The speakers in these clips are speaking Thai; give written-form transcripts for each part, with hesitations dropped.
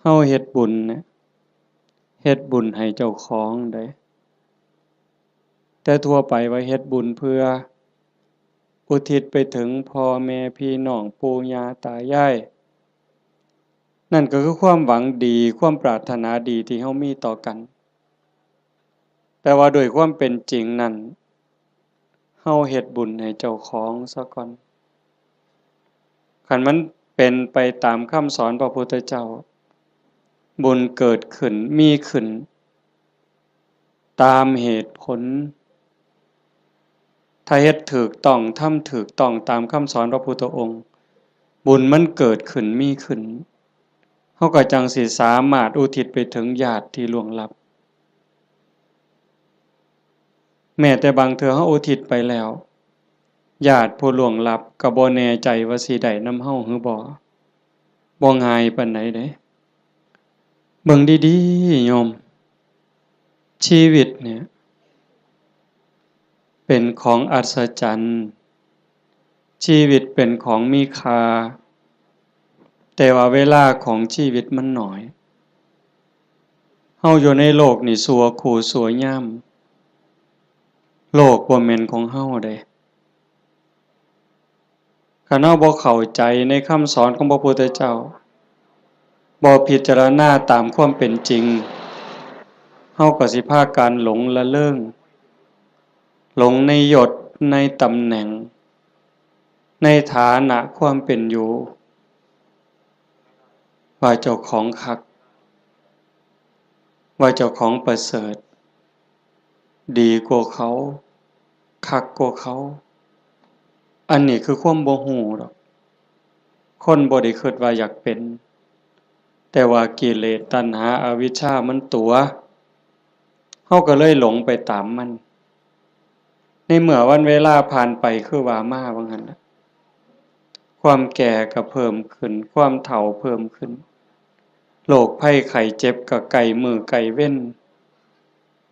เฮาเฮ็ดบุญนะเฮ็ดบุญให้เจ้าของได้แต่ทั่วไปว่าเฮ็ดบุญเพื่ออุทิศไปถึงพ่อแม่พี่น้องปู่ย่าตายายนั่นก็คือความหวังดีความปรารถนาดีที่เฮามีต่อกันแต่ว่าโดยความเป็นจริงนั้นเฮาเฮ็ดบุญให้เจ้าของซะก่อนคันมันเป็นไปตามคำสอนพระพุทธเจ้าบุญเกิดขึ้นมีขึ้นตามเหตุผลถ้าเฮ็ดถูกต้องทำถูกต้องตามคำสอนพระพุทธองค์บุญมันเกิดขึ้นมีขึ้นเฮาก็จังสิสามารถอุทิศไปถึงญาติที่ล่วงลับแม้แต่บางเทื่อเฮาอุทิศไปแล้วญาติผู้ล่วงลับก็บ่แน่ใจว่าสิได้นำเฮาหรือบ่ง่ายปานใดเด้เบิ่งดีๆโยมชีวิตเนี่ยเป็นของอัศจรรย์ชีวิตเป็นของมีค่าแต่ว่าเวลาของชีวิตมันน้อยเฮาอยู่ในโลกนี่ชั่วคู่ชั่วยามโลกบ่แม่นของเฮาเด้คันเฮาบ่เข้าใจในคำสอนของพระพุทธเจ้าบ่พิจารณาตามความเป็นจริงเฮาก็สิพากันหลงละเริงหลงในยศในตำแหน่งในฐานะความเป็นอยู่ว่าเจ้าของคักว่าเจ้าของประเสริฐดีกว่าเขาคักกว่าเขาอันนี้คือความบ่ฮู้ดอกคนบ่ได้คิดว่าอยากเป็นแต่ว่ากิเลสตัณหาอวิชชามันตัวเฮาก็เลยหลงไปตามมันในเมื่อวันเวลาผ่านไปคือว่ามาว่างั้นน่ะความแก่ก็เพิ่มขึ้นความเฒ่าเพิ่มขึ้นโรคภัยไข้เจ็บก็ใกล้มื้อใกล้เว้น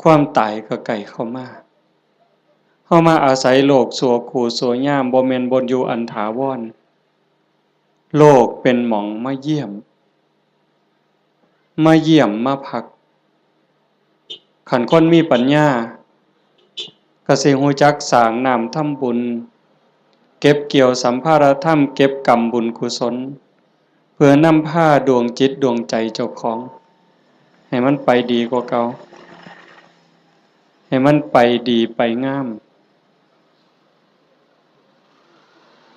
ความตายก็ใกล้เข้ามาเฮามาอาศัยโลกชั่วคู่ชั่วยามบ่แม่นบ่อยู่อันถาวรโลกเป็นหม้องมาเยี่ยมมาพักคันคนมีปัญญาก็สิรู้จักสร้างน้ำทำบุญเก็บเกี่ยวสัมภารธรรมเก็บกรรมบุญกุศลเพื่อนำพาดวงจิตดวงใจเจ้าของให้มันไปดีกว่าเก่าให้มันไปดีไปงาม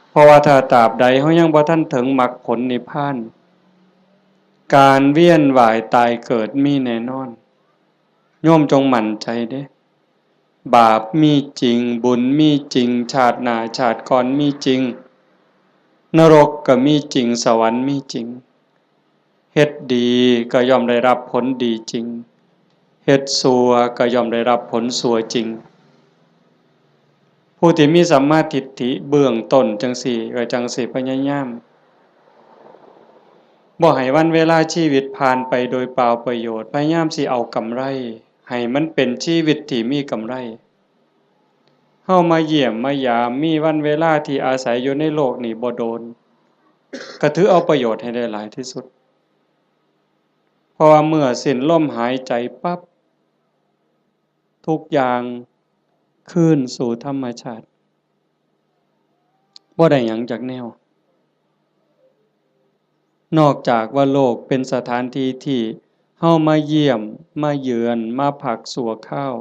เพราะว่าถ้าตราบใดเฮายังบ่ทันถึงมรรคผลนิพพานการเวียนว่ายตายเกิดมีแน่นอนโยมจงมั่นใจเด้บาปมีจริงบุญมีจริงชาติหน้าชาติก่อนมีจริงนรกก็มีจริงสวรรค์มีจริงเฮ็ดดีก็ย่อมได้รับผลดีจริงเฮ็ดชั่วก็ย่อมได้รับผลชั่วจริงผู้ที่มีสัมมาทิฏฐิเบื้องต้นจังสี่ก็จังสิพยายามบ่ให้วันเวลาชีวิตผ่านไปโดยเปล่าประโยชน์พยายามสิเอากำไรให้มันเป็นชีวิตที่มีกำไรเฮามาเยี่ยมมายามมีวันเวลาที่อาศัยอยู่ในโลกนี้บ่โดนก็ถือเอาประโยชน์ให้ได้หลายที่สุดเพราะว่าเมื่อสิ้นลมหายใจปั๊บทุกอย่างคืนสู่ธรรมชาติบ่ได้หยังจากแนวนอกจากว่าโลกเป็นสถานที่ที่เฮามาเยี่ยมมาเยือนมาพักชั่วคราว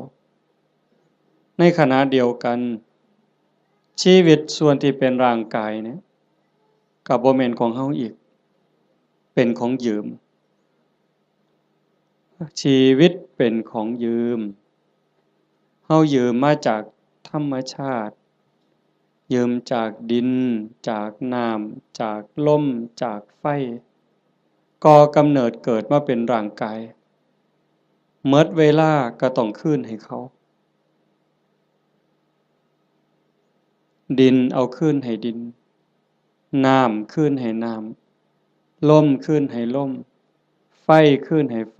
ในขณะเดียวกันชีวิตส่วนที่เป็นร่างกายเนี่ยก็บ่แม่นของเฮาอีกเป็นของยืมชีวิตเป็นของยืมเฮายืมมาจากธรรมชาติยืมจากดินจากน้ำจากลมจากไฟก่อกำเนิดเกิดมาเป็นร่างกายหมดเวลาก็ต้องคืนให้เขาดินเอาคืนให้ดินน้ำคืนให้น้ำลมคืนให้ลมไฟคืนให้ไฟ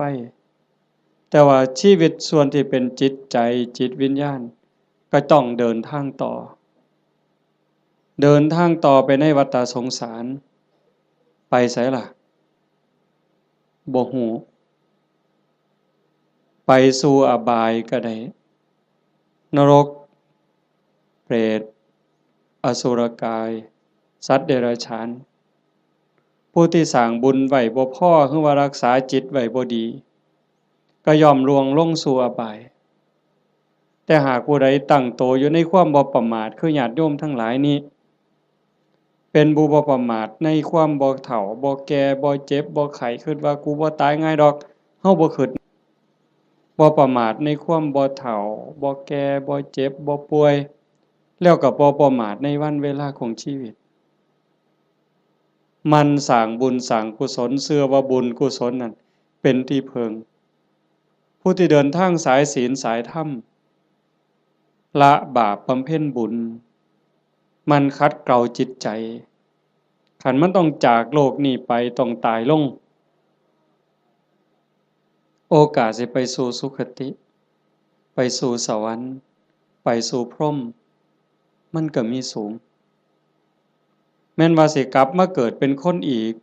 แต่ว่าชีวิตส่วนที่เป็นจิตใจจิตวิญญาณก็ต้องเดินทางต่อเดินทางต่อไปในวัฏสงสารไปไสล่ะ บ่ฮู้ไปสู่อบายก็ได้นรกเปรตอสุรกายสัตว์เดรัจฉานผู้ที่สร้างบุญไว้บ่พอคือว่ารักษาจิตไว้บ่ดีก็ย่อมล่วงลงสู่อบายแต่หากผู้ใดตั้งโตอยู่ในความบ่ประมาทคือญาติโยมทั้งหลายนี้เป็นผู้บ่ประมาทในความบ่เฒ่าบ่แก่บ่เจ็บบ่ไข้คิดว่ากูบ่ตายง่ายดอกเฮาบ่คิดบ่ประมาทในความบ่เฒ่าบ่แก่บ่เจ็บบ่ป่วยแล้วก็บ่ประมาทในวันเวลาของชีวิตมันสร้างบุญสร้างกุศลเชื่อว่าบุญกุศลนั้นเป็นที่พึ่งผู้ที่เดินทางสายศีลสายธรรมละบาปบำเพ็ญบุญมันขัดเกลาจิตใจขันมันต้องจากโลกนี้ไปต้องตายลงโอกาสสิไปสู่สุคติไปสู่สวรรค์ไปสู่พรหมมันก็มีสูงแม้นว่าสิกลับมาเกิดเป็นคนอีก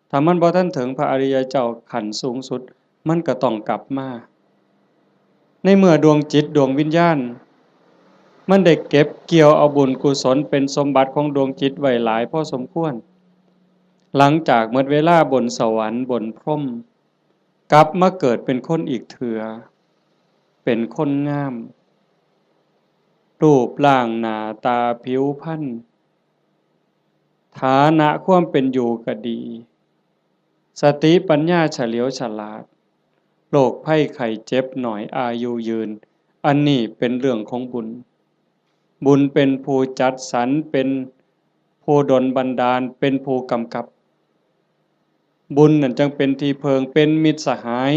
ถ้ามันบ่ทันถึงพระอริยเจ้าขั้นสูงสุดมันก็ต้องกลับมาในเมื่อดวงจิตดวงวิญญาณมันได้เก็บเกี่ยวเอาบุญกุศลเป็นสมบัติของดวงจิตไว้หลายพอสมควรหลังจากหมดเวลาบนสวรรค์บนพรหมกลับมาเกิดเป็นคนอีกเถื่อเป็นคนงามรูปร่างหน้าตาผิวพรรณฐานะความเป็นอยู่ก็ดีสติปัญญาเฉลียวฉลาดโรคภัยไข้เจ็บหน่อยอายุยืนอันนี้เป็นเรื่องของบุญบุญเป็นผู้จัดสรรเป็นผู้ดลบันดาลเป็นผู้กำกับบุญนั่นจึงเป็นที่เพิงเป็นมิตรสหาย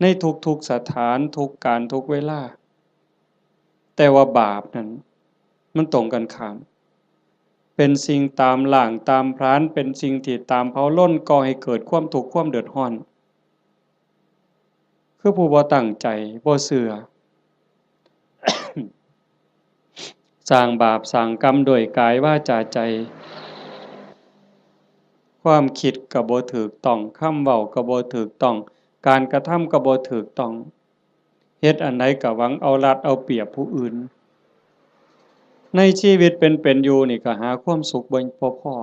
ในทุกๆสถานทุกการทุกเวลาแต่ว่าบาปนั้นมันตรงกันข้ามเป็นสิ่งตามหล่างตามพรานเป็นสิ่งที่ตามเผาล้นก่อให้เกิดความทุกข์ความเดือดร้อนคือผู้บ่ตั้งใจบ่เชื่อ สร้างบาปสร้างกรรมด้วยกายวาจาใจความคิดก็บ่ถูกต้องคำเว้าก็บ่ถูกต้องการกระทำก็บ่ถูกต้องเฮ็ดอันใดก็หวังเอารัดเอาเปรียบผู้อื่นในชีวิตเป็นอยู่นี่ก็หาความสุขบ่พอ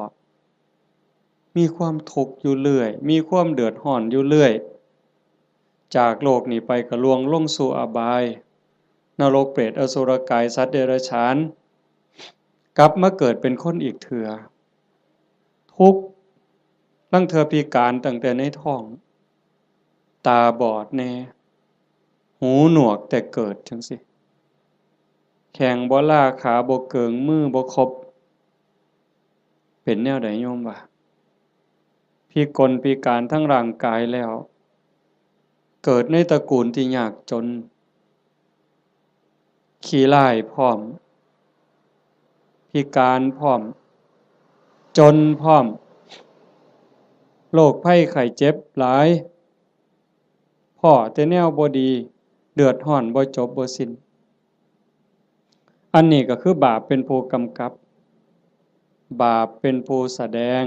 มีความทุกข์อยู่เรื่อยมีความเดือดร้อนอยู่เรื่อยจากโลกนี้ไปก็ล่วงลงสู่อบายนรกเปรตอสุรกายสัตว์เดรัจฉานกลับมาเกิดเป็นคนอีกเถื่อทุกข์ลางเทื่อพิการตั้งแต่ในท้องตาบอดแน่หูหนวกแต่เกิดจังซี้แข้งบ่ลาขาบ่เกิงมือบ่ครบเป็นแนวใดโยมว่าพิกลพิการทั้งร่างกายแล้วเกิดในตระกูลที่ยากจนขี้ร้ายพร้อมพิการพร้อมจนพร้อมโรคภัยไข้เจ็บหลายพ้อแต่แนวบ่ดีเดือดร้อนบ่จบบ่สิ้นอันนี้ก็คือบาปเป็นผู้กำกับบาปเป็นผู้แสดง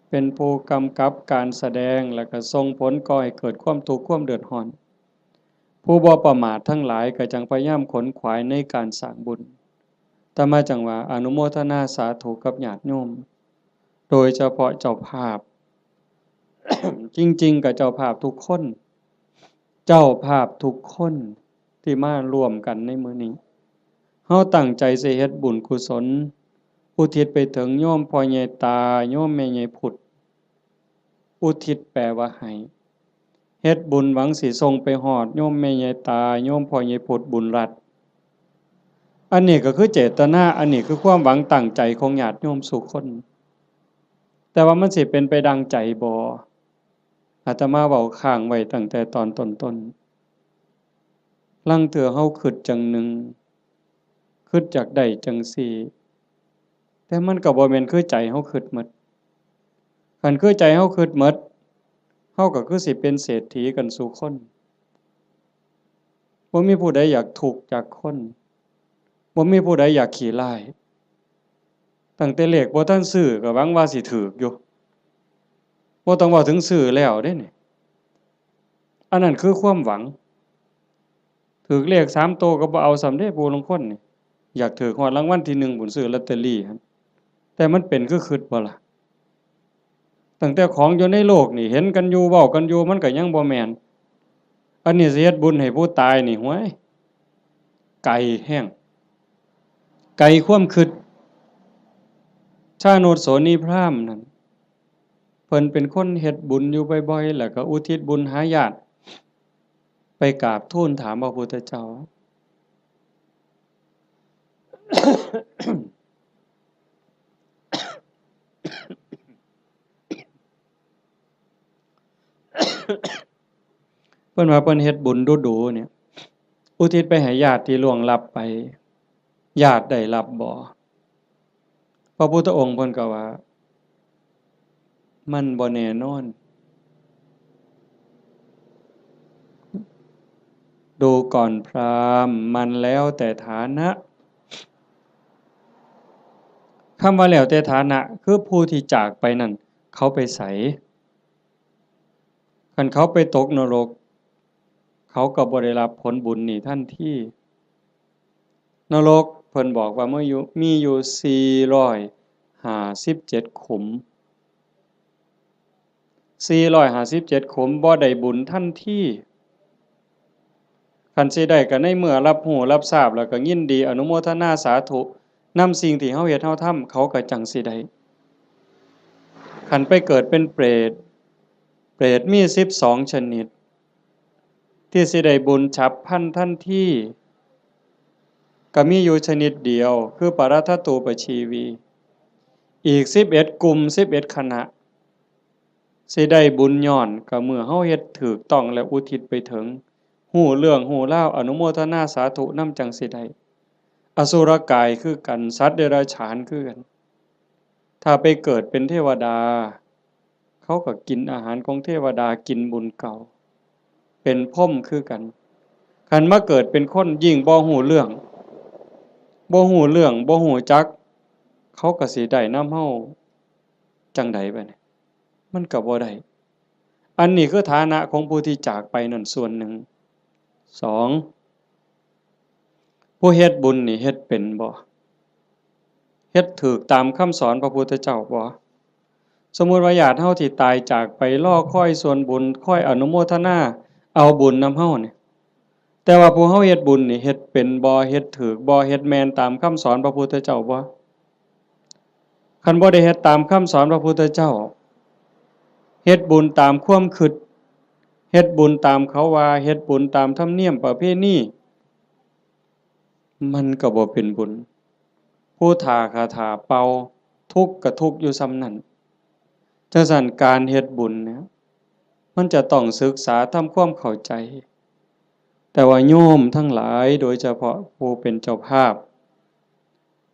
เป็นผู้กำกับการแสดงแล้วก็ส่งผลก่อให้เกิดความทุกข์ความเดือดร้อนผู้บ่ประมาททั้งหลายก็จังพยายามขนขวายในการสร้างบุญแต่มาจังว่าอนุโมทนาสาธุกับญาติโยมโดยเฉพาะเจ้าภาพ จริงๆกับเจ้าภาพทุกคนเจ้าภาพทุกคนที่มาร่วมกันในมื้อนี้เฮาตั้งใจสิเฮ็ดบุญกุศลอุทิศไปถึงโยมพ่อใหญ่ตาโยมแม่ใหญ่พุทธอุทิศแปลว่าให้เฮ็ดบุญหวังสิส่งไปฮอดโยมแม่ใหญ่ตาโยมพ่อใหญ่พุทธบุญรัตน์อันนี้ก็คือเจตนาอันนี้คือความหวังตั้งใจของญาติโยมทุกคนแต่ว่ามันสิเป็นไปดังใจบ่อาตมาเว้าค้างไว้ตั้งแต่ตอนต้นๆลางเทื่อเฮาคิดจังหนึ่งคิดจากได้จังซี่แต่มันก็บ่แม่นคือใจเฮาคิดหมดคันคือใจเฮาคิดหมดเฮาก็คือสิเป็นเศรษฐีกันซุคนบ่มีผู้ใดอยากทุกข์จากคนบ่มีผู้ใดอยากขี้ร้ายตั้งแต่เลขบ่ทันซื้อก็หวังว่าสิถูกอยู่ บ่ต้องเว้าถึงซื้อแล้วเด้นี่อันนั้นคือความหวังถูกเลข3โตวก็บ่เอาส่ำเด้ผู้ลางคนนี่อยากถูกฮอดรางวัลที่1พู้นซื้อลอตเตอรี่หั่นแต่มันเป็นคือคิดบ่ล่ะตั้งแต่ของอยู่ในโลกนี่เห็นกันอยู่เว้ากันอยู่มันก็ยังบ่แม่นอันนี้สิเฮ็ดบุญให้ผู้ตายนี่โห้ยไกลแฮงไกลความคิดชาโนชโสนีพราหมณ์นั่นเพิ่นเป็นคนเฮ็ดบุญอยู่บ่อยๆแล้วก็อุทิศบุญหาญาติไปกราบทูลถามพระพุทธเจ้า เพิ่นว่าเพิ่นเฮ็ดบุญดูๆเนี่ยอุทิศไปให้ญาติที่ล่วงลับไปญาติได้รับบ่พระพุทธองค์เพิ่นก็ว่ามันบ่แน่นอนดูก่อนพราหมณ์มันแล้วแต่ฐานะคำว่าแล้วแต่ฐานะคือผู้ที่จากไปนั่นเขาไปไสคันเขาไปตกนรกเขาก็บ่ได้รับผลบุญนี่ทันทีนรกเพิ่นบอกว่ามีอยู่457ขุม457ขุมบ่ได้บุญทันทีคันสิได้ก็ในเมื่อรับรู้รับทราบแล้วก็ยินดีอนุโมทนาสาธุนำสิ่งที่เฮาเฮ็ดเฮาทำเขาก็จังสิได้คันไปเกิดเป็นเปรตเปรตมี12ชนิดที่สิได้บุญฉับพลันทันทีก็มีอยู่ชนิดเดียวคือปรัตถตูปชีวีอีก11กลุ่ม11คณะสิได้บุญย้อนก็เมื่อเฮาเฮ็ดถูกต้องและอุทิศไปถึงฮู้เรื่องฮู้ราวอนุโมทนาสาธุนำจังสิได้อสุรกายคือกันสัตว์เดรัจฉานคือกันถ้าไปเกิดเป็นเทวดาเขาก็กินอาหารของเทวดากินบุญเก่าเป็นพรหมคือกันคันมาเกิดเป็นคนยิ่งบ่ฮู้เรื่องบ่ฮู้จักเขาก็สิได้นำเฮาจังใดบัดนี้มันก็บ่ได้อันนี้คือฐานะของผู้ที่จากไปนั่นส่วนหนึ่ง2ผู้เฮ็ดบุญนี่เฮ็ดเป็นบ่เฮ็ดถูกตามคำสอนพระพุทธเจ้าบ่สมมุติว่าญาติเฮาที่ตายจากไปรอคอยส่วนบุญคอยอนุโมทนาเอาบุญนำเฮานี่แต่ว่าผู้เฮาเฮ็ดบุญนี่เฮ็ดเป็นบ่เฮ็ดถูกบ่เฮ็ดแม่นตามคำสอนพระพุทธเจ้าบ่คันบ่ได้เฮ็ดตามคำสอนพระพุทธเจ้าเฮ็ดบุญตามความคิดเฮ็ดบุญตามเขาว่าเฮ็ดบุญตามธรรมเนียมประเพณีมันก็บ่เป็นบุญผู้ท่าคาถาเป่าทุกข์ก็ทุกข์อยู่ส่ำนั้นจังซั่นการเฮ็ดบุญเนี่ยมันจะต้องศึกษาทำความเข้าใจแต่ว่าโยมทั้งหลายโดยเฉพาะผู้เป็นเจ้าภาพ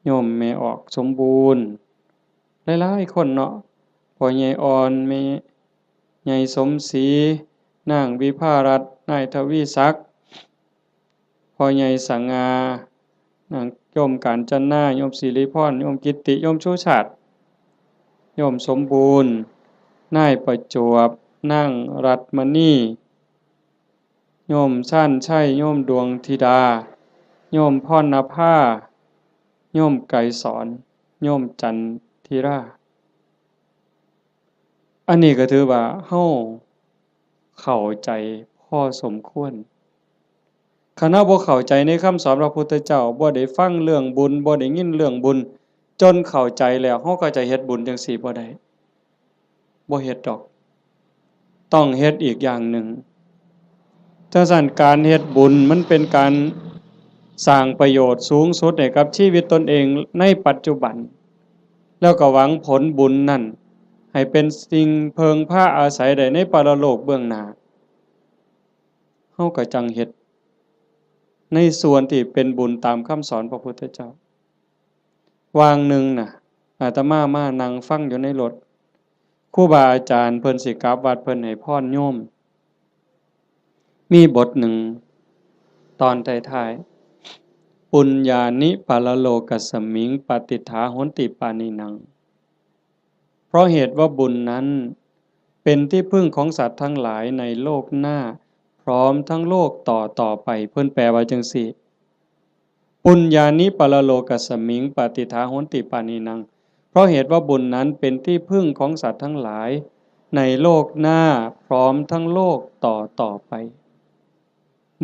โยมแม่ออกสมบูรณ์หลายๆคนเนาะพ่อใหญ่อ่อนแม่ใหญ่สมศรีนางวิภารัตน์นายทวีศักดิ์พ่อใหญ่สง่านางโยมกาญจนาโยมศิริพรโยมกิตติโยมชูชาติโยมสมบูรณ์นายประจวบนางรัตมณีโยมชั่นชัยโยมดวงธิดาโยมพรณภาโยมไกรสอนโยมจันทิราอันนี้ก็ถือว่าเฮาเข้าใจพอสมควรคันเฮาบ่เข้าใจในคำสอนพระพุทธเจ้าบ่ได้ฟังเรื่องบุญบ่ได้ยินเรื่องบุญจนเข้าใจแล้วเฮาก็จะเฮ็ดบุญจังซี่บ่ได้บ่เฮ็ดดอกต้องเฮ็ดอีกอย่างหนึ่งจังซั่นการเฮ็ดบุญมันเป็นการสร้างประโยชน์สูงสุดให้กับชีวิตตนเองในปัจจุบันแล้วก็หวังผลบุญนั่นให้เป็นสิ่งเพิงพาอาศัยได้ในปรโลกเบื้องหน้าเฮาก็จังเฮ็ดในส่วนที่เป็นบุญตามคำสอนพระพุทธเจ้าวางหนึ่งน่ะอาตมามานั่งฟังอยู่ในรถครูบาอาจารย์เพิ่นสิกลับวัดเพิ่นให้พรโยมมีบทหนึ่งตอนท้ายๆปุญญานิปรโลกัสสมิงปฏิฏฐาโหนติปานินังเพราะเหตุว่าบุญนั้น เป็นที่พึ่งของสัตว์ทั้งหลายในโลกหน้าพร้อมทั้งโลกต่อไปเพิ่นแปลว่าจังซี่ปุญญานิปรโลกัสสมิงปฏิทาโหนติปานินังเพราะเหตุว่าบุญนั้นเป็นที่พึ่งของสัตว์ทั้งหลายในโลกหน้าพร้อมทั้งโลกต่อไป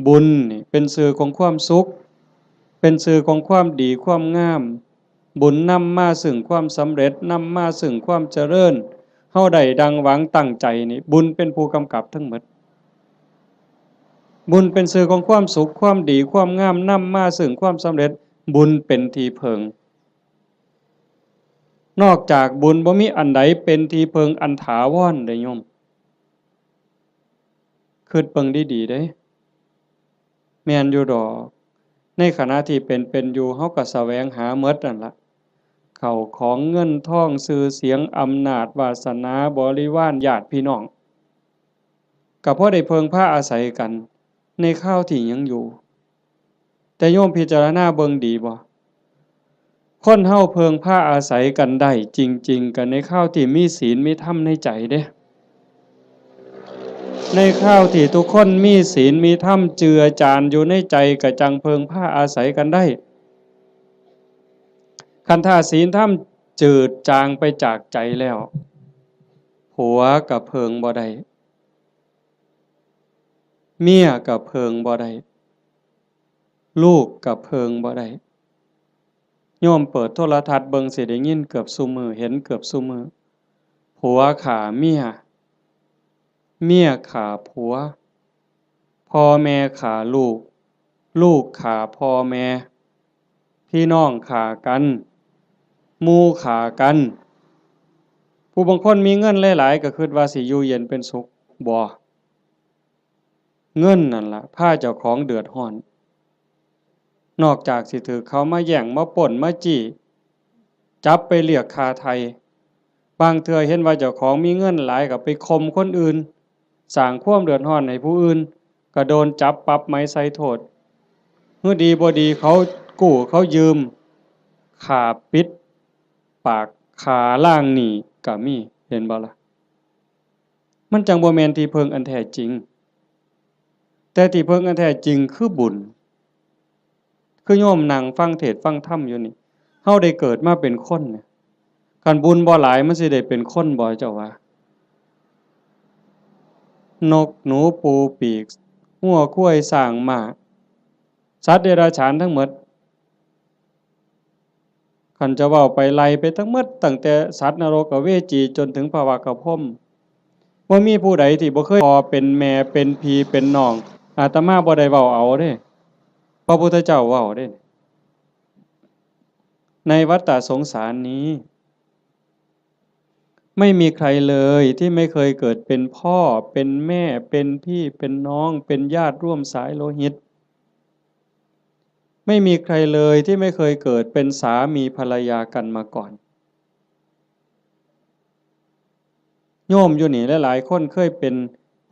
บุญนี่เป็นสื่อของความสุขเป็นสื่อของความดีความงามบุญนำมาซึ่งความสำเร็จนำมาซึ่งความเจริญเฮาได้ดังหวังตั้งใจนี่บุญเป็นผู้กำกับทั้งหมดบุญเป็นสื่อของความสุขความดีความงามนำมาซึ่งความสำเร็จบุญเป็นที่เพิงนอกจากบุญบ่มีอันใดเป็นที่เพิงอันถาวรได้โยมคิดเบิ่งดีๆเด้แม่นอยู่ดอกในขณะที่เป็นอยู่เฮาก็แสวงหาหมดนั่นล่ะเข้าของเงินทองชื่อเสียงอำนาจวาสนาบริวารญาติพี่น้องก็พอได้เพิงพาอาศัยกันในข้าวที่ยังอยู่แต่โยมพิจารณาเบิ่งดีบ่คนเฮาเพิงพาอาศัยกันได้จริงๆกันในข้าวที่มีศีลมีธรรมในใจเด้ในข้าวที่ทุกคนมีศีลมีธรรมเจือจานอยู่ในใจก็จังเพิงพาอาศัยกันได้คันถ้าศีลธรรมจืดจางไปจากใจแล้วผัวก็เพิงบ่ได้เมียก็เพิงบ่ได้ลูกก็เพิงบ่ได้โยมเปิดโทรทัศน์เบิ่งสิได้ยินเกือบซุมื้อเห็นเกือบซุมื้อผัวฆ่าเมียเมียฆ่าผัวพ่อแม่ฆ่าลูกลูกฆ่าพ่อแม่พี่น้องฆ่ากันหมู่ฆ่ากันผู้บางคนมีเงินหลายๆก็คิดว่าสิอยู่เย็นเป็นสุขบ่เงินนั่นล่ะพาเจ้าของเดือดร้อนนอกจากสิถูกเขามาแย่งมาปล้นมาจี้จับไปเรียกค่าไถ่บางเทื่อเห็นว่าเจ้าของมีเงินหลายก็ไปข่มคนอื่นสร้างความเดือดร้อนให้ผู้อื่นก็โดนจับปรับไหมใส่โทษเมื่อดีบ่ดีเขากู้เขายืมค่าปิดปากค่าล้างหนี้ก็มีเห็นบ่ล่ะมันจังบ่แม่นที่เพิงอันแท้จริงแต่ที่เพิงอันแท้จริงคือบุญคือโยมนั่งฟังเทศน์ฟังธรรมอยู่นี่เฮาได้เกิดมาเป็นคนเนี่ยคันบุญบ่หลายมันสิได้เป็นคนบ่เจ้าว่านกหนูปูปีกงัวควายช้างม้าสัตว์เดรัจฉานทั้งหมดคันจะเว้าไปไล่ไปทั้งหมดตั้งแต่สัตว์นรกอเวจีจนถึงภวากพรหมบ่มีผู้ใดที่บ่เคยพ่อเป็นแม่เป็นพี่เป็นน้องอาตมาบ่ได้เว้าเอาเด้พระพุทธเจ้าเว้าเด้ในวัฏฏะสงสารนี้ไม่มีใครเลยที่ไม่เคยเกิดเป็นพ่อเป็นแม่เป็นพี่เป็นน้องเป็นญาติร่วมสายโลหิตไม่มีใครเลยที่ไม่เคยเกิดเป็นสามีภรรยากันมาก่อนโยมอยู่นี่หลายๆคนเคยเป็น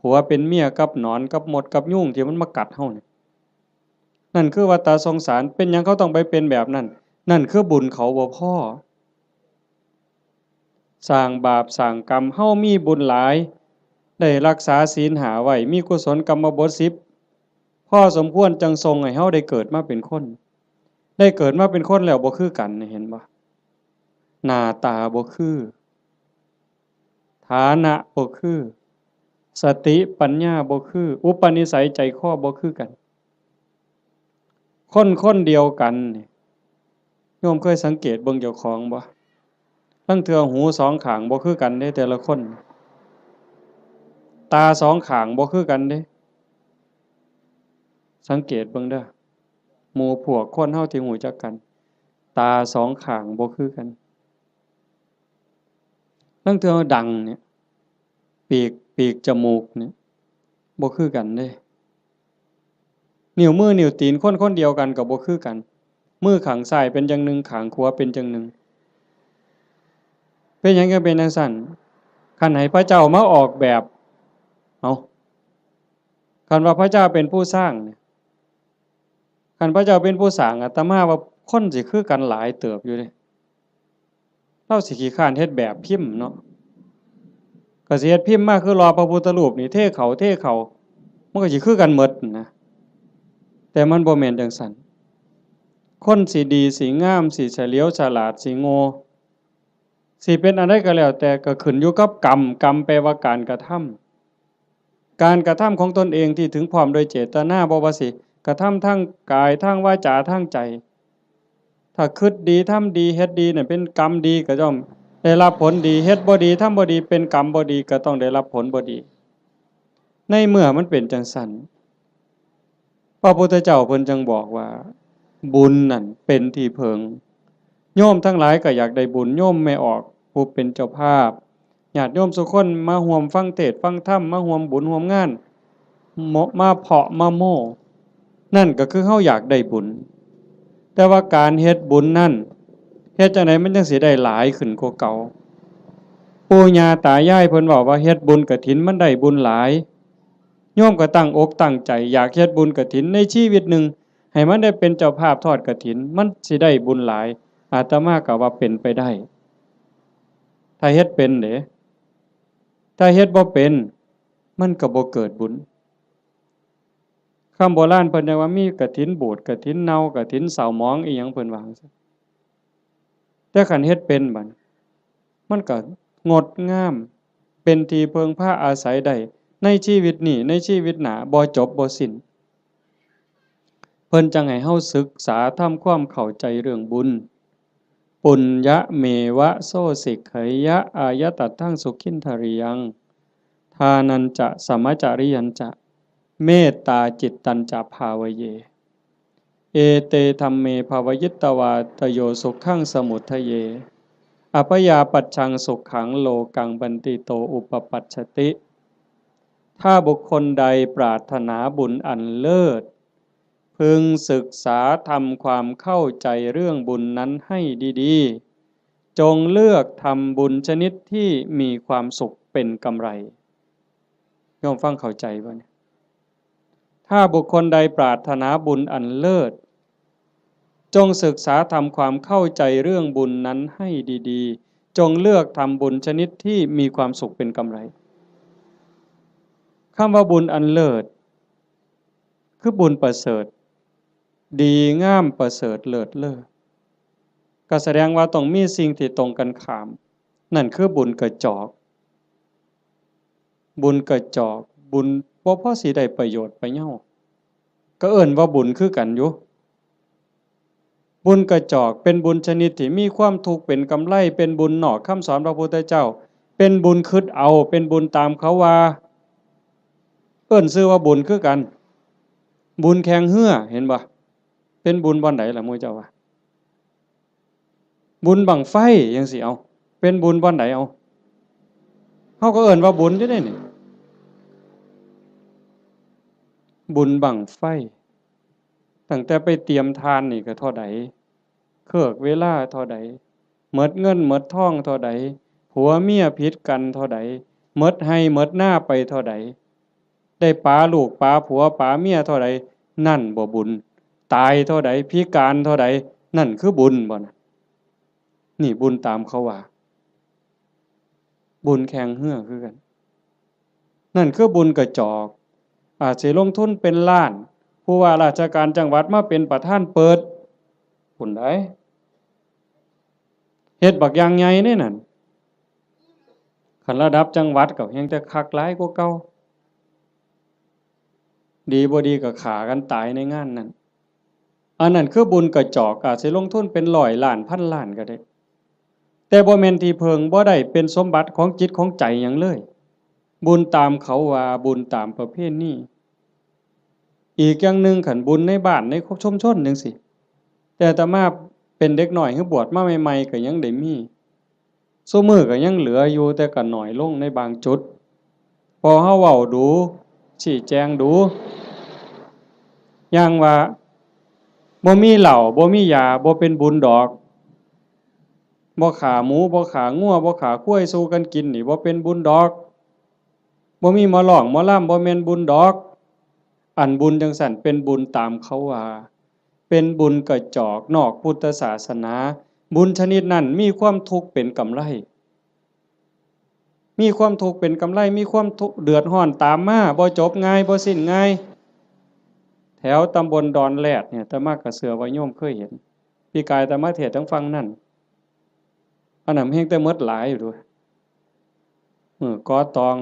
ผัวเป็นเมียกับหนอนกับมดกับยุงที่มันมากัดเฮานี่นั่นคือวัฏฏะสงสารเป็นหยังเขาต้องไปเป็นแบบนั้นนั่นคือบุญเขาบ่พอสร้างบาปสร้างกรรมเฮามีบุญหลายได้รักษาศีลหาไว้มีกุศลกรรมบท10พอสมควรจังทรงให้เฮาได้เกิดมาเป็นคนได้เกิดมาเป็นคนแล้วบ่คือกันเห็นบ่หน้าตาบ่คือฐานะบ่คือสติปัญญาบ่คืออุปนิสัยใจคอบ่คือกันคนเดียวกันนี่โยมเคยสังเกตเบิ่งเจ้าของบ่ลางเทื่อหูสองข้างบ่คือกันเด้แต่ละคนตาสองข้างบ่คือกันเด้สังเกตเบิ่งเด้อหมู่พวกคนเฮาที่รู้จักกันตาสองข้างบ่คือกันลางเทื่อดังเนี่ยปีกจมูกเนี่ยบ่คือกันเด้นิ้วมือนิ้วตีนคนเดียวกันก็บ่คือกันมือข้างซ้ายเป็นจังหนึงข้างขวาเป็นจังหนึงเป็นหยังก็เป็นจังซั่นคันให้พระเจ้ามาออกแบบเอาคันว่าพระเจ้าเป็นผู้สร้างเนี่ยคันพระเจ้าเป็นผู้สร้างอาตมาว่าคนสิคือกันหลายเติบอยู่เด้เราสิขี้คร้านเฮ็ดแบบพิมพ์เนาะก็ ก็สิเฮ็ดพิมพ์มาคือรอพระพุทธรูปนี่เทเขามันก็สิคือกันหมดนะแต่มันบ่แม่นจังซั่นคนสิดีสิงามสิเฉลียวฉลาดสิโง่สิเป็นอันใดก็แล้วแต่ก็ขึ้นอยู่กับกรรมแปลว่าการกระทำการกระทำของตนเองที่ถึงพร้อมโดยเจตนาบ่ว่าสิกระทำทั้งกายทั้งวาจาทั้งใจถ้าคิดดีทำดีเฮ็ดดีเนี่ยเป็นกรรมดีก็ย่อมได้รับผลดีเฮ็ดบ่ดีทำบ่ดีเป็นกรรมบ่ดีก็ต้องได้รับผลบ่ดีในเมื่อมันเป็นจังซั่นพระพุทธเจ้าเพิ่นจึงบอกว่าบุญนั่นเป็นที่เพิงโยมทั้งหลายก็อยากได้บุญโยมไม่ออกผู้เป็นเจ้าภาพญาติโยมทุกคนมาร่วมฟังเทศน์ฟังธรรมมาร่วมบุญร่วมงานมาเพาะมาโม่นั่นก็คือเฮาอยากได้บุญแต่ว่าการเฮ็ดบุญนั่นเฮ็ดจังไดมันจังสิได้หลายขึ้นกว่าเก่าปู่ย่าตายายเพิ่นบอกว่าเฮ็ดบุญกฐินมันได้บุญหลายโยมก็ตั้งอกตั้งใจอยากเฮ็ดบุญกฐินในชีวิตหนึ่งให้มันได้เป็นเจ้าภาพทอดกฐินมันสิได้บุญหลายอาตมาก็ว่าเป็นไปได้ถ้าเฮ็ดเป็นเด้ถ้าเฮ็ดบ่เป็นมันก็บ่เกิดบุญคำโบราณเพิ่นว่ามีกฐินบูดกฐินเน่ากฐินเศร้าหมองอีหยังเพิ่นว่าจังซั่นแต่คันเฮ็ดเป็นบัดมันก็งดงามเป็นที่เพิงพาอาศัยได้ในชีวิตนี้ในชีวิตหน้าบ่จบบ่สิ้นเพิ่นจังให้เฮาศึกษาทำความเข้าใจเรื่องบุญปุญญะเมวะโสสิกขยะอายตัตถังสุขินทริยังทานันจะสัมมจาริยันจะเมตตาจิตตัญจะภาวเยเอเตธัมเมภาวยิตตวาตโยสุขังสมุทัยเยอภยาปัจฉังสุขขังโลกังบันติโตอุปปัชชติถ้าบุคคลใดปรารถนาบุญอันเลิศพึงศึกษาทำความเข้าใจเรื่องบุญนั้นให้ดีๆจงเลือกทำบุญชนิดที่มีความสุขเป็นกำไรโยมฟังเข้าใจบ่เนี่ยถ้าบุคคลใดปรารถนาบุญอันเลิศจงศึกษาทำความเข้าใจเรื่องบุญนั้นให้ดีๆจงเลือกทำบุญชนิดที่มีความสุขเป็นกำไรคำว่าบุญอันเลิศคือบุญประเสริฐดีงามประเสริฐเลิศเลิศก็แสดงว่าต้องมีสิ่งที่ตรงกันข้ามนั่นคือบุญกระจอกบุญกระจอกบุญบ่พอสิได้ประโยชน์ไปเหย้าก็เอิ้นว่าบุญคือกันอยู่บุญกระจอกเป็นบุญชนิดที่มีความทุกข์เป็นกำไรเป็นบุญนอกคำสอนพระพุทธเจ้าเป็นบุญคิดเอาเป็นบุญตามเขาว่าเอิ้นชื่อว่าบุญคือกันบุญแข่งเหือเห็นบ่เป็นบุญบ่อนใดล่ะหมู่เจ้าว่าบุญบั้งไฟจังซี่เอาเป็นบุญบ่อนใดเอาเฮาก็เอิ้นว่าบุญอยู่เด้นี่บุญบั้งไฟตั้งแต่ไปเตรียมทานนี่ก็เท่าใดเครือกเวลาเท่าใดหมดเงินหมดทองเท่าใดผัวเมียผิดกันเท่าใดหมดให้หมดหน้าไปเท่าใดได้ปาลูกปาผัวปาเมียเท่าใดนั่นบ่บุญตายเท่าใดพิการเท่าใดนั่นคือบุญบ่นะนี่บุญตามเขาว่าบุญแข่งเหือคือกันนั่นคือบุญกระจอกอาจสิลงทุนเป็นล้านผู้ว่าราชการจังหวัดมาเป็นประธานเปิดบุญใดเฮ็ดบักอย่างใหญ่นี่นั่นคันระดับจังหวัดก็ยังจะคักหลายกว่าเก่าดีบ่ดีก็ฆ่ากันตายในงานนั้นอันนั้นคือบุญกระจอกอาจสิลงทุนเป็นร้อยล้านพันล้านก็ได้แต่บ่แม่นที่เพิงบ่ได้เป็นสมบัติของจิตของใจหยังเลยบุญตามเขาว่าบุญตามประเพณีอีกอย่างหนึ่งขันบุญในบ้านในชุมชนจังซี่แต่อาตมาเป็นเด็กน้อยคือบวชมาใหม่ๆก็ยังได้มีซุมื้อก็ยังเหลืออยู่แต่ก็น้อยลงในบางจุดพอเฮาเว้าดูชี้แจงดูอย่างว่าบ่มีเหล้าบ่มียาบ่เป็นบุญดอกบ่ฆ่าหมูบ่ฆ่างัวบ่ฆ่าควายสู้กันกินนี่บ่เป็นบุญดอกบ่มีหมอร้องหมอลำบ่แม่นบุญดอกอันบุญจังซั่นเป็นบุญตามเขาว่าเป็นบุญกระจอกนอกพุทธศาสนาบุญชนิดนั้นมีความทุกข์เป็นกำไร มีความทุกข์เป็นกำไรมีความทุกข์เดือดร้อนตามมาบ่จบง่ายบ่สิ้นง่ายแถวตำบลดอนแลดเนี่ยอาตมากระเสือว่าโยมเคยเห็นปีกายอาตมาเทศน์ทั้งฟังนั่นอันนั้นเฮงแต่หมดหลายอยู่ด้วยกอตอง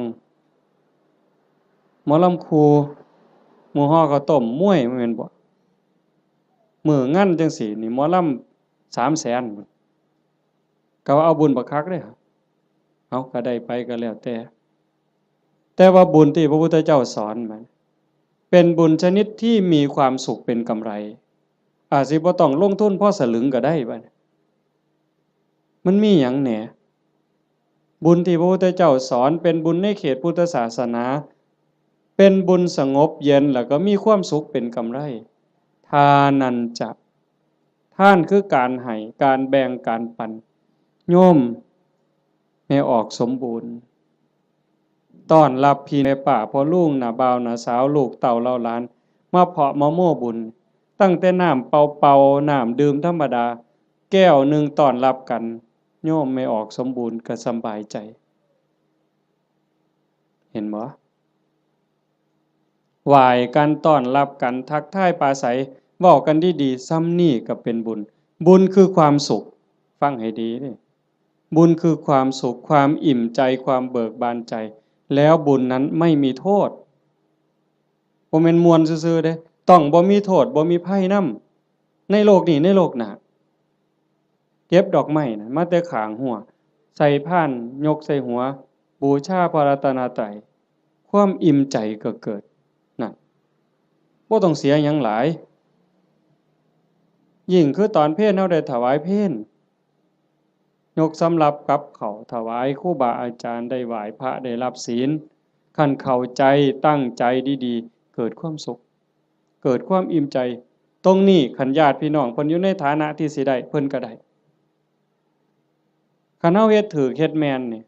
หมอลำครูหมู่ฮ้อข้าวต้มมวยแม่นบ่งั้นจังซี่นี่หมอลำ300,000พุ่นก็ว่าเอาบุญบักคักเด้อเอาก็ได้ไปก็แล้วแต่ว่าบุญที่พระพุทธเจ้าสอนมันเป็นบุญชนิดที่มีความสุขเป็นกำไรอาจสิบ่ต้องลงทุนพอสลึงก็ได้บัดมันมีหยังแหน่บุญที่พระพุทธเจ้าสอนเป็นบุญในเขตพุทธศาสนาเป็นบุญสงบเย็นแล้วก็มีความสุขเป็นกำไรทานันจะท่านคือการให้การแบ่งการปันโยมให้ออกสมบูรณ์ต้อนรับพี่ในป่าพ่อลุงน่ะบ่าวน่ะสาวลูกเต่าเล่าหลานมาเพาะมะโม่บุญตั้งแต่น้ำเป่าๆน้ำดื่มธรรมดาแก้วหนึ่งต้อนรับกันโยมไม่ออกสมบูรณ์ก็สบายใจเห็นบ่ไหว้กันต้อนรับกันทักทายปราศัยเว้ากันดีๆซ้ำนี่ก็เป็นบุญบุญคือความสุขฟังให้ดีเด้บุญคือความสุขความอิ่มใจความเบิกบานใจแล้วบุญนั้นไม่มีโทษบ่แม่นม่วนซื่อๆเด้ต้องบ่มีโทษบ่มีภัยนำในโลกนี้ในโลกหน้าเก็บดอกไม้น่ะมาแต่ข้างหัวใส่พานยกใส่หัวบูชาพระรัตนตรัยความอิ่มใจก็เกิดนั่นบ่ต้องเสียหยังหลายยิ่งคือตอนเพลเฮาได้ถวายเพลยกสำรับกับเขาถวายครูบาอาจารย์ได้ไหว้พระได้รับศีลคันเข้าใจตั้งใจดีๆเกิดความสุขเกิดความอิ่มใจตรงนี้คันญาติพี่น้องเพิ่นอยู่ในฐานะที่สิได้เพิ่นก็ได้คันเฮาเฮ็ดถูกเฮ็ดแม่นนี่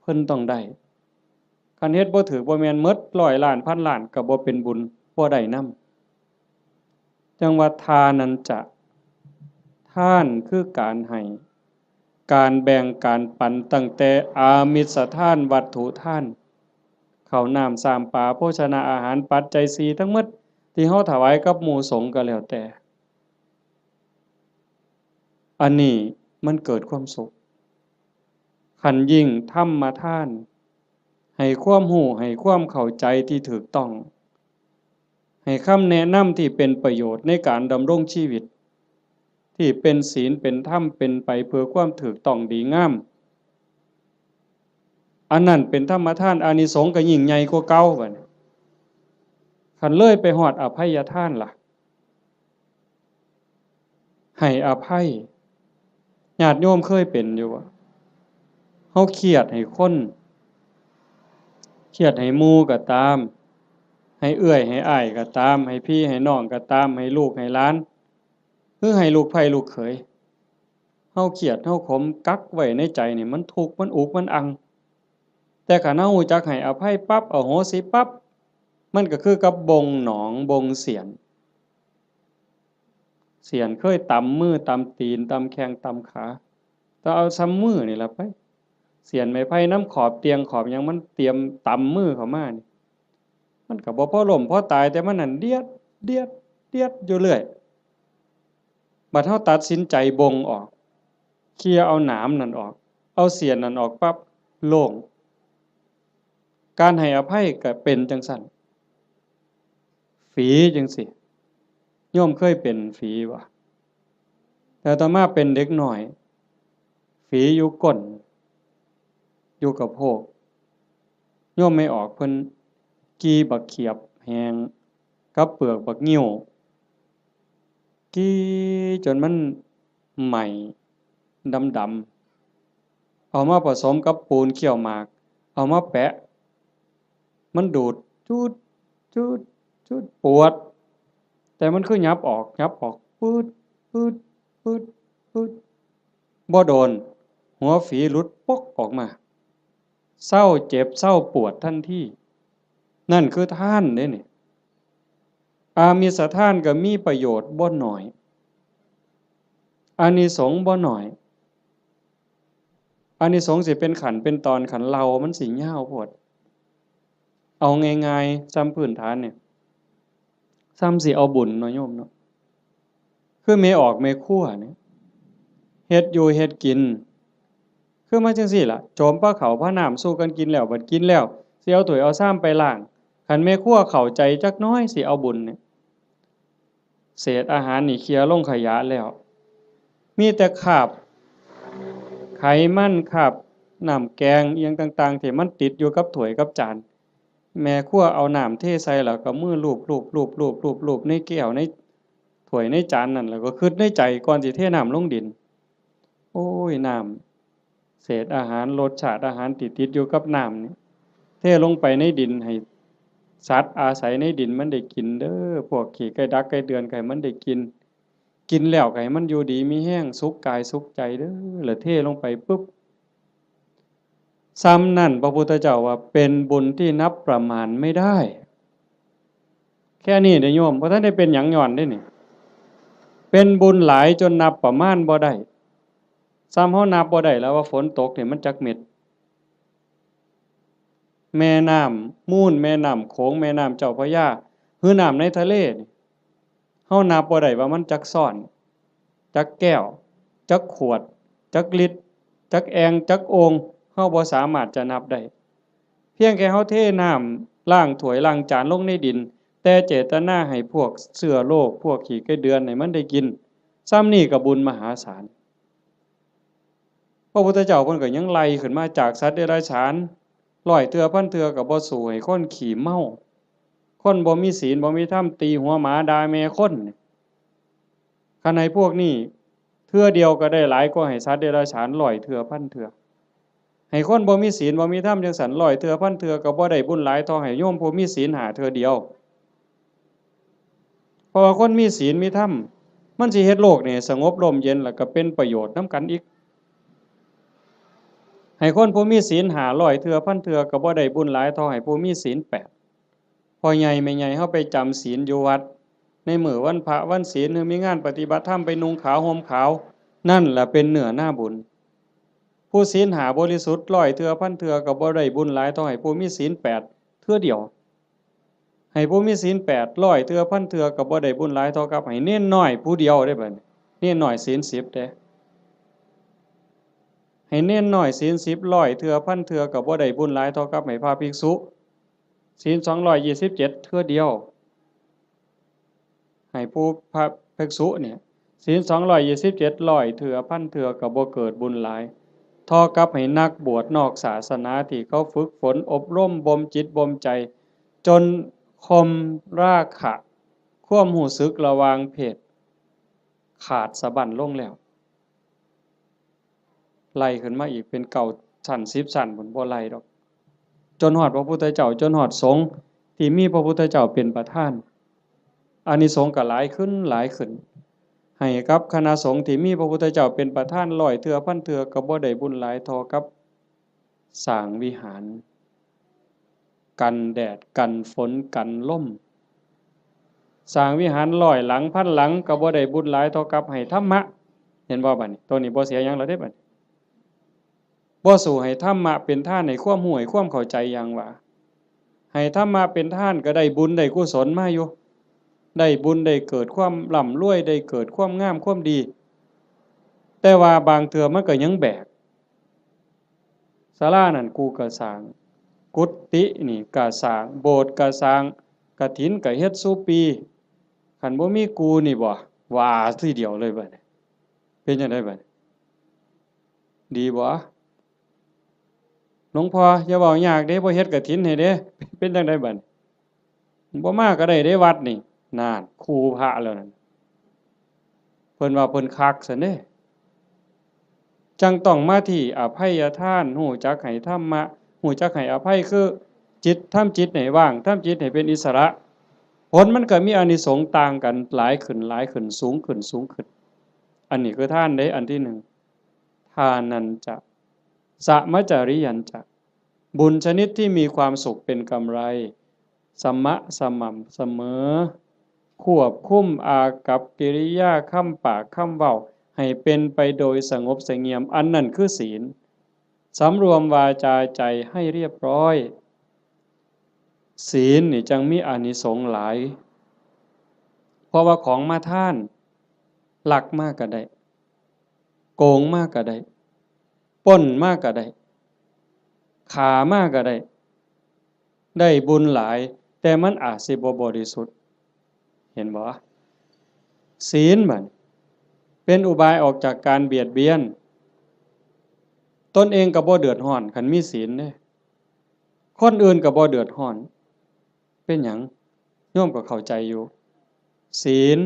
เพิ่นต้องได้คันเฮ็ดบ่ถูกบ่แม่นหมดร้อยล้านพันล้านก็บ่เป็นบุญบ่ได้นำจังว่าทานันจะทานคือการให้การแบ่งการปันตั้งแต่อามิสทานวัตถุทานข้าวน้ำสามปลาโภชนาอาหารปัจจัย4ทั้งหมดที่เฮาถวายกับหมู่สงฆ์ก็แล้วแต่อันนี้มันเกิดความสุขคันยิ่งธรรมทานให้ความรู้ให้ความเข้าใจที่ถูกต้องให้คำแนะนำที่เป็นประโยชน์ในการดำรงชีวิตที่เป็นศีลเป็นธรรมเป็นไปเพื่อความถูกต้องดีงามอันนั้นเป็นธรรมทานอานิสงส์ก็ยิ่งใหญ่กว่าเก่าบัดนี้คันเลยไปฮอดอภัยทานล่ะให้อภัยญาติโยมเคยเป็นอยู่บ่เฮาเครียดให้คนเครียดให้หมู่ก็ตามให้เอื้อยให้อ้ายก็ตามให้พี่ให้น้องก็ตามให้ลูกให้หลานหรือให้ลูกไผลูกเขยเฮาเครียดเฮาขมกักไว้ในใจนี่มันทุกข์มันอุกมันอังแต่คันเฮารู้จักให้อภัยปั๊บอโหสิปั๊บมันก็คือกับบงหนองบงเสียนเคยตำมือตำตีนตำแข้งตำขาแต่เอาซ้ำมือนี่ล่ะไปเสียนไม้ไผ่น้ำขอบเตียงขอบหยังมันเตรียมตำมือเข้ามานี่มันก็บ่พอล้มพอตายแต่มันนั่นเดียดเดียดเดียดอยู่เรื่อยบัดเฮาตัดสินใจบงออกเคลียร์เอาหนามนั่นออกเอาเสียนนั่นออกปั๊บโล่งการให้อภัยก็เป็นจังซั่นฝีจังซี่โยมเคยเป็นฝีบ่แต่ต่อมาเป็นเด็กน้อยฝีอยู่ก้นอยู่กะโพกโยมไม่ออกเพิ่นกี้บักเขียบแหงกับเปลือกบักงิ้วกี้จนมันไหม้ดำๆเอามาผสมกับปูนเขี้ยวหมากเอามาแปะมันดูดจูดจูดจูดปวดแต่มันคือยับออกปืดปืดปืดปืดบ่โดนหัวฝีหลุดปกออกมาเศร้าเจ็บเศร้าปวดทันทีนั่นคือทานเด้นี่อามิสทานก็มีประโยชน์บ่น้อยอานิสงส์บ่น้อย อานิสงส์สิเป็นขันเป็นตอนขันเรามันสิยาวโพดเอาง่ายๆซ้ำพื้นฐานเนี่ยซ้ำสิเอาบุญเนาะโยมเนาะคือเมออกเมคั่วเนี่ยเฮ็ดอยู่เฮ็ดกินคือมาจังซี่ล่ะโจมปลาเขาพระน้ำสู้กันกินแล้วบัดกินแล้วสิเอาถ้วยเอาซ้ำไปล้างคันเมคั่วเข้าใจจักน้อยสิเอาบุญเนี่ยเศษอาหารนี่เคลียร์ลงขยะแล้วมีแต่คราบไขมันคราบน้ำแกงอีหยังต่างๆที่มันติดอยู่กับถ้วยกับจานแม่ครัวเอาน้ำเทใส่แล้วก็มือลูบๆๆๆๆในแก้วในถ้วยในจานนั่นแล้วก็คิดในใจก่อนสิเทน้ำลงดินโอ้ยน้ำเศษอาหารรสชาติอาหารติดๆอยู่กับน้ำนี่เทลงไปในดินให้สัตว์อาศัยในดินมันได้กินเด้อพวกขี้ไก่ดักไก่เดือนไก่มันได้กินกินแล้วก็ให้มันอยู่ดีมีแรงสุขกายสุขใจเด้อแล้วเทลงไปปึ๊บซ้ำนั่นพระพุทธเจ้าว่าเป็นบุญที่นับประมาณไม่ได้แค่นี้เด้อโยมเพราะท่านได้เป็นหยังย้อนได้นี่เป็นบุญหลายจนนับประมาณบ่ได้ซ้ำเฮานับบ่ได้แล้วว่าฝนตกเนี่ยมันจักเม็ดแม่น้ำมูลแม่น้ำโขงแม่น้ำเจ้าพระยาคือน้ำในทะเลนี่เฮานับบ่ได้ว่ามันจักซ่อนจักแก้วจักขวดจักลิตรจักแองจักโองเฮาบ่สามารถจะนับได้เพียงแค่เฮาเทน้ำล้างถ้วยล้างจานลงในดินแต่เจตนาให้พวกเชื้อโรคพวกขี้ไก่เดือนให้มันได้กินซ้ำนี่ก็บุญมหาศาลพระพุทธเจ้าเพิ่นก็ยังไล่ขึ้นมาจากสัตว์เดรัจฉานร้อยเทื่อพันเทื่อก็บ่สู้ให้คนขี้เมาคนบ่มีศีลบ่มีธรรมตีหัวหมาด่าแม่คนคันให้พวกนี้เทื่อเดียวก็ได้หลายกว่าให้สัตว์เดรัจฉานร้อยเทื่อพันเทื่อให้คนบ่มีศีลบ่มีธรรมจังซั่นร้อยเทื่อพันเทื่อก็บ่ได้บุญหลายเท่าให้โยมผู้มีศีล5เทื่อเดียวเพราะว่าคนมีศีลมีธรรมมันสิเฮ็ดโลกนี่สงบร่มเย็นแล้วก็เป็นประโยชน์นำกันอีกให้คนผู้มีศีล500เทื่อพันเทื่อก็บ่ได้บุญหลายเท่าให้ผู้มีศีล8พ่อใหญ่แม่ใหญ่เฮาไปจำศีลอยู่วัดในมื้อวันพระวันศีลหรือมีงานปฏิบัติธรรมไปนุ่งขาวห่มขาวนั่นล่ะเป็นเนื้อหน้าบุญผู้ศีล5บริสุทธิ์100เทื่อพันเทื่อก็บ่ได้บุญหลายเท่าให้ผู้มีศีล8เทื่อเดียวให้ผู้มีศีล8 100เทื่อพันเทื่อก็บ่ได้บุญหลายเท่ากับให้เน้นน้อยผู้เดียวได้บัดนี้เน้นน้อยศีล10เด้ให้เน้นน้อยศีล10 100เทื่อพันเทื่อก็บ่ได้บุญหลายเท่ากับให้พระภิกษุศีล227เทื่อเดียวให้ผู้พระภิกษุเนี่ยศีล227 100เทื่อพันเทื่อก็บ่เกิดบุญหลายเท่ากับให้นักบวชนอกศาสนาที่เขาฝึกฝนอบรมบ่มจิตบ่มใจจนข่มราคะความรู้สึกระหว่างเพศขาดสะบั้นลงแล้วไล่ขึ้นมาอีกเป็นเก่าชั้น10ชั้นพุ่นบ่ไล่ดอกจนฮอดพระพุทธเจ้าจนฮอดสงฆ์ที่มีพระพุทธเจ้าเป็นประธานอานิสงส์ก็หลายขึ้นหลายขึ้นให้กับคณะสงฆ์ที่มีพระพุทธเจ้าเป็นประธาน100เทื่อพันเทื่อก็บ่ได้บุญหลายเท่ากับสร้างวิหารกันแดดกันฝนกันลมสร้างวิหาร100หลังพันหลังก็บ่ได้บุญหลายเท่ากับให้ธรรมะเห็นบ่บัดนี้ตัวนี้บ่เสียหยังแล้วเด้บัดบ่สู้ให้ธรรมะเป็นทานให้ความรู้ให้ความเข้าใจอย่างว่าให้ธรรมะเป็นทานก็ได้บุญได้กุศลมาอยู่ได้บุญได้เกิดความร่ำรวยได้เกิดความงามความดีแต่ว่าบางเทื่อมันก็ยังแบกศาลานั่นกูก็สร้างกุฏินี่ก็สร้างโบสถ์ก็สร้างกฐินก็เฮ็ดซุปีคันบ่มีกูนี่บ่ว่าทีเดียวเลยบัดนี้เป็นจังได๋บัดดีบ่หลวงพ่ออย่าเว้ายากเด้บ่เฮ็ดกฐินให้เด้เป็นจังได๋บัดบ่มาก็ได้เด้วัดนี่นั่นครูพระแล้วนั่นเพิ่นว่าเพิ่นคักซั่นเด้จังต้องมาที่อภัยทานรู้จักให้ธรรมะรู้จักให้อภัยคือจิตทำจิตให้ว่างทำจิตให้เป็นอิสระผลมันก็มีอานิสงส์ต่างกันหลายขึ้นหลายขึ้นสูงขึ้นสูงขึ้นอันนี้คือทานเด้อันที่1ทานันจะสมัจจริยันจะบุญชนิดที่มีความสุขเป็นกำไรสมะสม่ำเสมอควบคุมอากัปกิริยาคำปากคำเว้าให้เป็นไปโดยสงบเสงี่ยมอันนั้นคือศีล สำรวมวาจาใจให้เรียบร้อยศีลนี่จังมีอานิสงส์หลายเพราะว่าของมาท่านลักมากก็ได้โกงมากก็ได้ปล้นมากก็ได้ฆ่ามากก็ได้ได้บุญหลายแต่มันอาจสิบ่บริสุทธิ์เห็นบ่ศีลมันเป็นอุบายออกจากการเบียดเบียนตนเองก็บ่เดือดร้อนคันมีศีลเด้คนอื่นก็บ่เดือดร้อนเป็นหยังโยมก็เข้าใจอยู่ศีล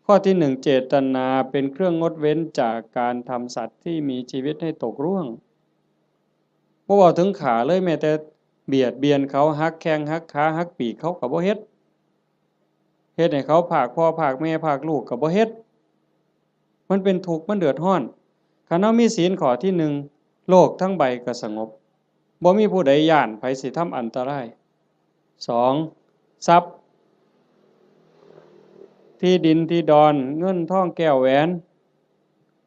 ข้อที่หนึ่งเจตนาเป็นเครื่องงดเว้นจากการทำสัตว์ที่มีชีวิตให้ตกร่วงบ่เว้าถึงฆ่าเลยแม้แต่เบียดเบียนเขาหักแข้งหักขาหักปีกเขาก็บ่เฮ็ดให้เขาพรากพ่อพรากแม่พรากลูกก็บ่เฮ็ดมันเป็นทุกข์มันเดือดร้อนคันเฮามีศีลข้อที่หนึ่งโลกทั้งใบก็สงบบ่มีผู้ใดย้านไผสิทำอันตรายสองทรัพย์ที่ดินที่ดอนเงินทองแก้วแหวน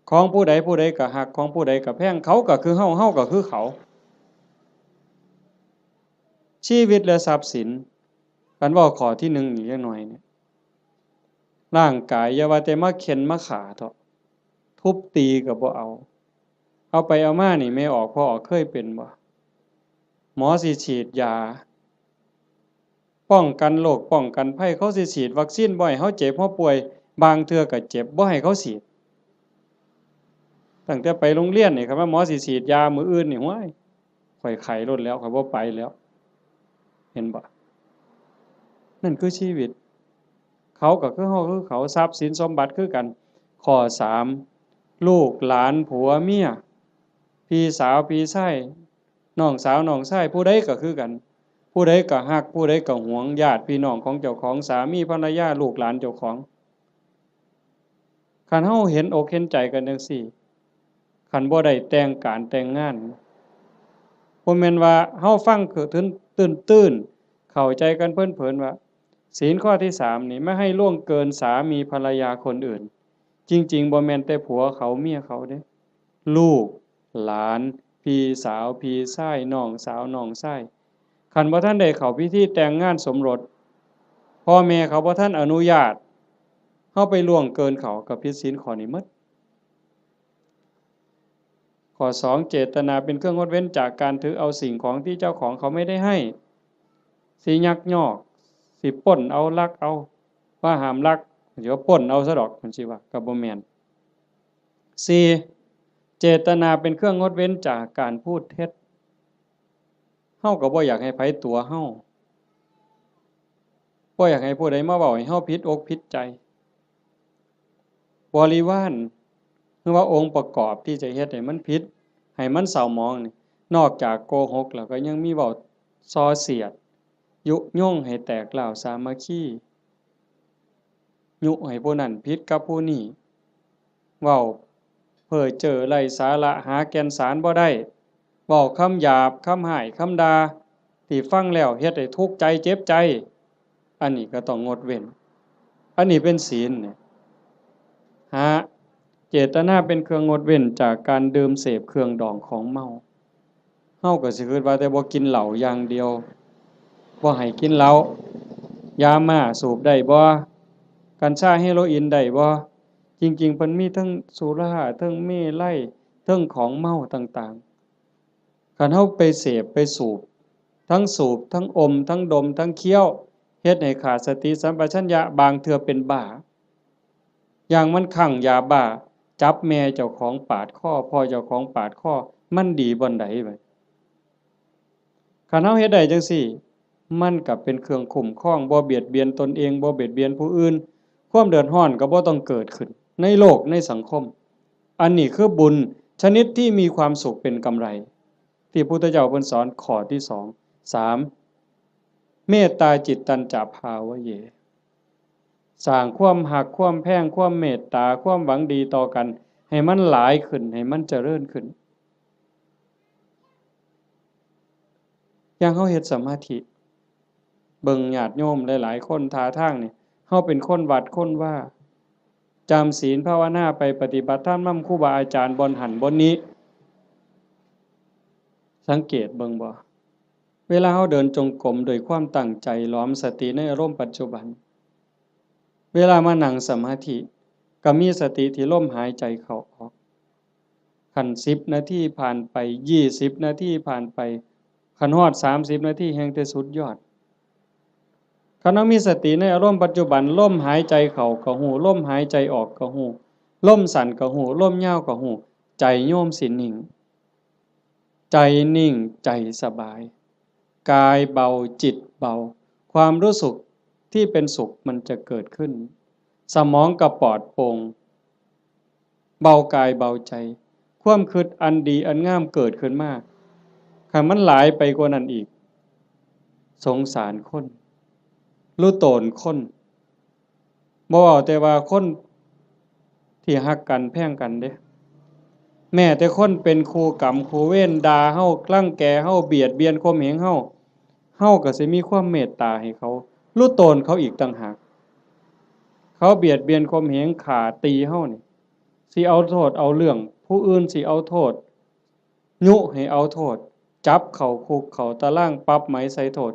ของผู้ใดก็ฮักของผู้ใดก็แพงเขาก็คือเฮาเฮาก็คือเขาชีวิตและทรัพย์สินกันเว้าข้อที่หนึ่งอีกจักหน่อยเนี่ยร่างกายอย่าว่าแต่มาเข็นมาฆ่าเถาะทุบตีก็บ่เอาไปเอามานี่แม่ออกพ่อออกเคยเป็นบ่หมอสิฉีดยาป้องกันโรคป้องกันภัยเขาสิฉีดวัคซีนบ่ให้เฮาเจ็บเฮาป่วยบางเทื่อก็เจ็บบ่ให้เขาฉีดตั้งแต่ไปโรงเรียนนี่คันว่าหมอสิฉีดยามื้ออื่นนี่โอ้ยข้อยไข้ลดแล้วข้อยบ่ไปแล้วเห็นบ่นั่นคือชีวิตเขาก็คือเฮาคือเขาทรัพย์สินสมบัติคือกันข้อสามลูกหลานผัวเมียพี่สาวพี่ชายน้องสาวน้องชายผู้ใดก็คือกันผู้ใดก็ฮักผู้ใดก็หวงญาติพี่น้องของเจ้าของสามีภรรยาลูกหลานเจ้าของคันเฮาเห็นอกเห็นใจกันจังซี่คันบ่ได้แต่งการแต่งงานบ่แม่นว่าเฮาฟังคือตื้นๆเข้าใจกันเผินๆว่าศีลข้อที่สามนี่ไม่ให้ล่วงเกินสามีภรรยาคนอื่นจริงๆบ่แม่นแต่ผัวเขาเมียเขาเด้ลูกหลานพี่สาวพี่ชายน้องสาวน้องชายคันบ่ทันได้เข้าพิธีแต่งงานสมรสพ่อแม่เขาบ่ทันอนุญาตเฮาไปล่วงเกินเขาก็ผิดศีลข้อนี้หมดข้อสองเจตนาเป็นเครื่องงดเว้นจากการถือเอาสิ่งของที่เจ้าของเขาไม่ได้ให้สิยักยอกสิปล้นเอาลักเอาว่าห้ามลักเดี๋ยวปล้นเอาซะดอกมันสิว่าก็บ่แม่นสี่เจตนาเป็นเครื่องงดเว้นจากการพูดเท็จเฮาก็บ่อยากให้ไผตัวเฮาบ่อยากให้ผู้ใดมาเว้าให้เฮาผิดอกผิดใจบริวารหรือว่าองค์ประกอบที่จะเฮ็ดให้มันผิดให้มันเศร้าหมองนี่นอกจากโกหกแล้วก็ยังมีเว้าส่อเสียดยุยงให้แตกร้าวสามัคคียุให้ผู้นั้นผิดกับผู้นี้เว้าเพ้อเจ้อไร้สาระหาแก่นสารบ่ได้เว้าคำหยาบคำหยาบคำด่าที่ฟังแล้วเฮ็ดให้ทุกข์ใจเจ็บใจอันนี้ก็ต้องงดเว้นอันนี้เป็นศีลเนี่ยเจตนาเป็นเครื่องงดเว้นจากการดื่มเสพเครื่องดองของเมาเฮาก็สิคิดว่าแต่บ่กินเหล้าอย่างเดียวบ่ให้กินเหล้ายาม่าสูบได้บ่กัญชาเฮโรอีนได้บ่จริงๆเพิ่นมีทั้งสุราทั้งเมลัยทั้งของเมาต่างๆคันเฮาไปเสพไปสูบทั้งอมทั้งดมทั้งเคี้ยวเฮ็ดให้ขาดสติสัมปชัญญะบางเทื่อเป็นบ้าอย่างมันคลั่งยาบ้าจับแม่เจ้าของปาดคอพ่อเจ้าของปาดคอมันดีบ่นใดบัดคันเฮาเฮ็ดได้จังซี่มันก็เป็นเครื่องคุ้มครองบ่เบียดเบียนตนเองบ่เบียดเบียนผู้อื่นความเดือดร้อนก็บ่ต้องเกิดขึ้นในโลกในสังคมอันนี้คือบุญชนิดที่มีความสุขเป็นกำไรที่พุทธเจ้าเพิ่นสอนข้อที่สองสามเมตตาจิตตัญจภาวะเยสร้างความหักความแพงความเมตตาความหวังดีต่อกันให้มันหลายขึ้นให้มันเจริญขึ้นอย่างเฮาเฮ็ดสมาธิเบิ่งญาติโยมหลายๆคนท่าทางนี่เฮาเป็นคนวัดคนว่าจำศีลภาวนาไปปฏิบัติธรรมนำครูบาอาจารย์บ่หันบ่นี้ สังเกตเบิ่งบ่เวลาเราเดินจงกรมโดยความตั้งใจล้อมสติในอารมณ์ปัจจุบันเวลามานั่งสมาธิก็มีสติที่ลมหายใจเข้าออกคัน10นาทีผ่านไป20นาทีผ่านไปคันฮอด30นาทีแฮ่งแต่สุดยอดคันเรามีสติในอารมณ์ปัจจุบันลมหายใจเข้าก็ฮู้ลมหายใจออกก็ฮู้ลมสั้นก็ฮู้ลมยาวก็ฮู้ใจโยมสินิ่งใจนิ่งใจสบายกายเบาจิตเบาความรู้สึกที่เป็นสุขมันจะเกิดขึ้นสมองก็ปลอดโปร่งเบากายเบาใจความคิดอันดีอันงามเกิดขึ้นมาคันมันหลายไปกว่านั้นอีกสงสารคนรู้โตนคนบ่เว้าแต่ว่าคนที่ฮักกันแพงกันเด้แม้แต่คนเป็นคู่กรรมคู่เวรด่าเฮารังแกเฮาเบียดเบียนข่มเหงเฮาก็สิมีความเมตตาให้เขารู้โตนเขาอีกต่างหากเขาเบียดเบียนข่มเหงฆ่าตีเฮานี่สิเอาโทษเอาเรื่องผู้อื่นสิเอาโทษยุให้เอาโทษจับเข้าคุกเข้าตารางปรับไหมใส่โทษ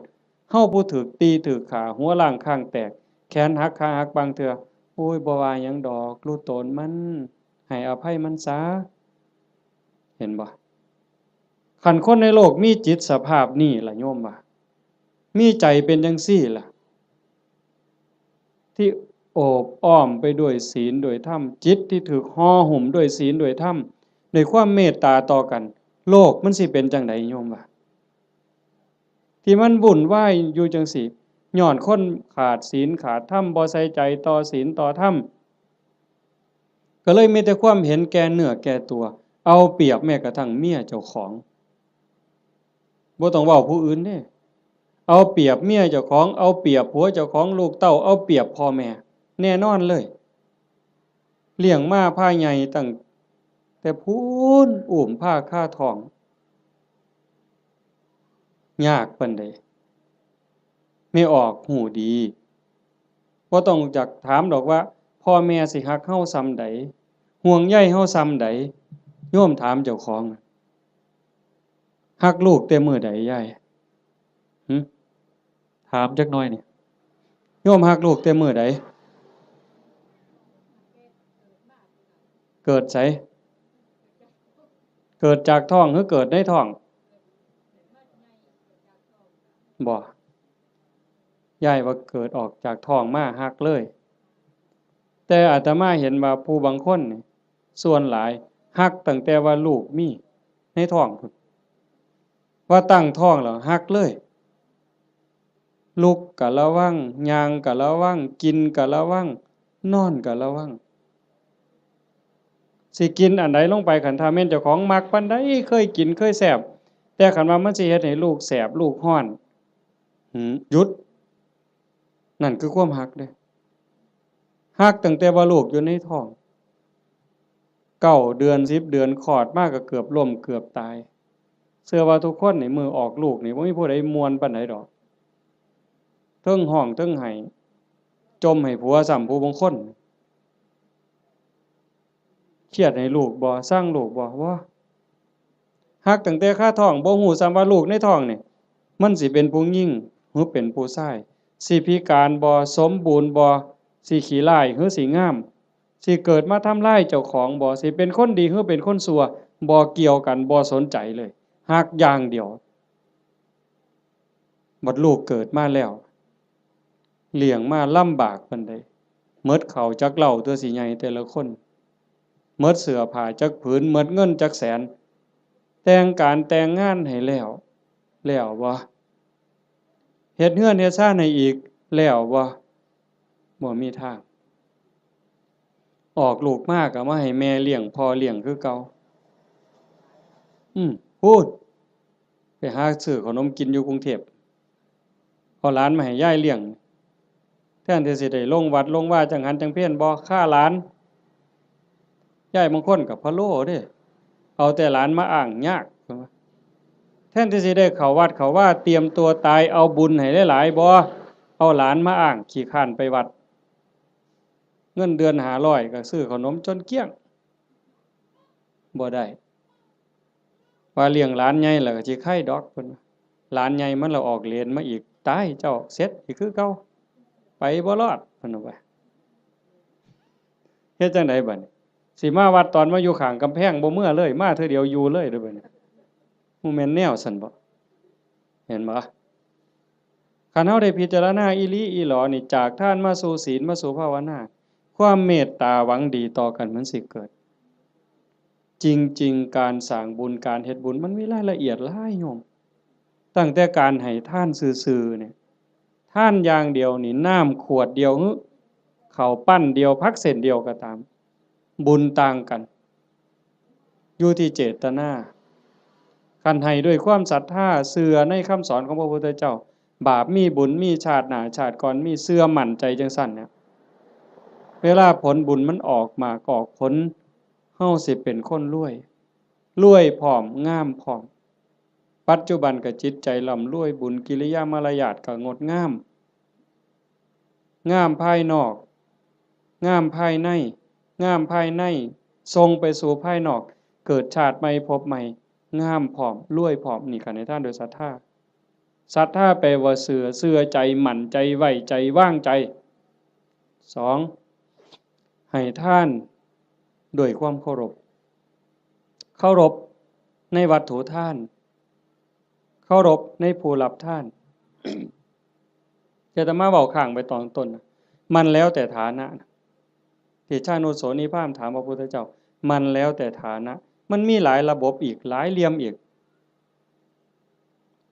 เฮาผู้ถูกตีถูกฆ่าหัวล้างข้างแตกแขนหักขาหักบางเทื่อโอ้ยบ่ว่าหยังดอกรู้โตนมันให้อภัยมันซะเห็นบ่คันคนในโลกมีจิตสภาพนี้ล่ะโยมว่ามีใจเป็นจังซี่ล่ะที่โอบอ้อมไปด้วยศีลด้วยธรรมจิตที่ถูกห่อหุ้มด้วยศีลด้วยธรรมด้วยความเมตตาต่อกันโลกมันสิเป็นจังไดโยมว่าที่มันวุ่นวายอยู่จังซี่ย้อนคนขาดศีลขาดธรรมบ่ใส่ใจต่อศีลต่อธรรมก็เลยมีแต่ความเห็นแก่เนื้อแก่ตัวเอาเปรียบแม้กระทั่งเมียเจ้าของบ่ต้องเว้าผู้อื่นเด้เอาเปรียบเมียเจ้าของเอาเปรียบผัวเจ้าของลูกเต้าเอาเปรียบพ่อแม่แน่นอนเลยเลี้ยงมาพาใหญ่ตั้งแต่พูนอุ้มผ้าคาท้องยากปานใดไม่ออกหูดีบ่ต้องจักถามดอกว่าพ่อแม่สิรักเฮาส่ำใดห่วงใยเฮาส่ำใดโยมถามเจ้าของรักลูกแต่มื้อใดยายหึถามจักหน่อยนี่โยมรักลูกแต่มื้อใดเกิดไสเกิดจากท้องหรือเกิดในท้องบ่ยายว่าเกิดออกจากท้องมารักเลยแต่อาตมาเห็นว่าผู้บางคนนี่ส่วนหลายรักตั้งแต่ว่าลูกมีในท้องพู้นว่าตั้งท้องแล้วรักเลยลุกก็ระวังย่างก็ระวังกินก็ระวังนอนก็ระวังสิกินอันใดลงไปคันถ้าแม่นเจ้าของมักปานใดเคยกินเคยแซ่บแต่คันว่ามันสิเฮ็ดให้ลูกแสบลูกร้อนหยุดนั่นคือความรักเด้รักตั้งแต่ว่าลูกอยู่ในท้อง9 เดือน10 เดือนคลอดมาก็เกือบล้มเกือบตายเชื่อว่าทุกคนนี่มื้อออกลูกนี่บ่มีผู้ใดม่วนปานใดดอกเทิงร้องเทิงไห้จมให้ผัวซ้ำผู้บางคนเครียดให้ลูกบ่ซังลูกบ่รักตั้งแต่คาท้องบ่ฮู้ซ้ำว่าลูกในท้องนี่มันสิเป็นผู้หญิงหรือเป็นผู้ชายสิพิการบ่สมบูรณ์บ่สิขี้ร้ายหรือสิงามสิเกิดมาทำร้ายเจ้าของบ่สิเป็นคนดีหรือเป็นคนชั่วบ่เกี่ยวกันบ่สนใจเลยรักอย่างเดียวบัดลูกเกิดมาแล้วเลี้ยงมาลำบากปานใดหมดข้าวจักเหล้าตัวสิใหญ่แต่ละคนหมดเสื้อผ้าจักผืนหมดเงินจักแสนแต่งการแต่งงานให้แล้วบ่เฮ็ดเรือนเฮ็ดชานให้อีกแล้วบ่มีทางออกลูกมาก็มาให้แม่เลี้ยงพ่อเลี้ยงคือเก่าพูดไปหาซื้อขนมกินอยู่กรุงเทพเอาหลานมาให้ยายเลี้ยงแทนที่สิได้ลงวัดลงว่าจังหันจังเพี้ยนบ่ค่าหลานยายบางคนก็พะโล้เด้เอาแต่หลานมาอ้างยากแทนที่สิได้เข้าวัดเข้าว่าเตรียมตัวตายเอาบุญให้หลายๆบ่เอาหลานมาอ้างขี้คร้านไปวัดเงินเดือน500ก็ซื้อขนมจนเกลี้ยงบ่ได้ ว่าเลี้ยงหลานใหญ่แล้วก็สิไข่ดอกเพิ่นหลานใหญ่มันละออกเรียนมาอีกตายเจ้าเสร็จอีกคือเก่าไปบ่รอดเพิ่นว่าเฮ็ดจังไดบัดนี้สิมาวัดตอนมาอยู่ข้างกำแพงบ่เมื่อเลยมาเทื่อเดียวอยู่เลยเด้อบัดนี้บ่แม่นแนวซั่นบ่เห็นบ่คันเฮาได้พิจารณาอีหลีอีหลอนี่จากทานมาสู่ศีลมาสู่ภาวนาความเมตตาหวังดีต่อกันมันสิเกิดจริงๆการสร้างบุญการเฮ็ดบุญมันมีรายละเอียดหลายโยมตั้งแต่การให้ทานซื่อๆเนี่ยทานอย่างเดียวนี่น้ำขวดเดียวข้าวปั้นเดียวผักเส้นเดียวก็ตามบุญต่างกันอยู่ที่เจตนาคันให้ด้วยความศรัทธาเชื่อในคำสอนของพระพุทธเจ้าบาปมีบุญมีชาติหน้าชาติก่อนมีเชื่อมั่นใจจังซั่นเนี่ยเวลาผลบุญมันออกมากอกผลเฮาสิเป็นคนรวยพร้อมงามพร้อมปัจจุบันก็จิตใจร่ำรวยบุญกิริยามารยาทก็งดงามงามภายนอกงามภายในงามภายในทรงไปสู่ภายนอกเกิดชาติใหม่พบใหม่งามพร้อมรวยพร้อมนี่ก็ในท่านโดยศรัทธาศรัทธาแปลว่าเชื่อใจมั่นใจไว้ใจวางใจ2ให้ทานด้วยความเคารพในวัตถุทานเคารพในผู้รับทานอาตมาเว้าข้างไปตอนต้นมันแล้วแต่ฐานะที่ชาโนโสนิพามถามพระพุทธเจ้ามันแล้วแต่ฐานะมันมีหลายระบบอีกหลายเหลี่ยมอีก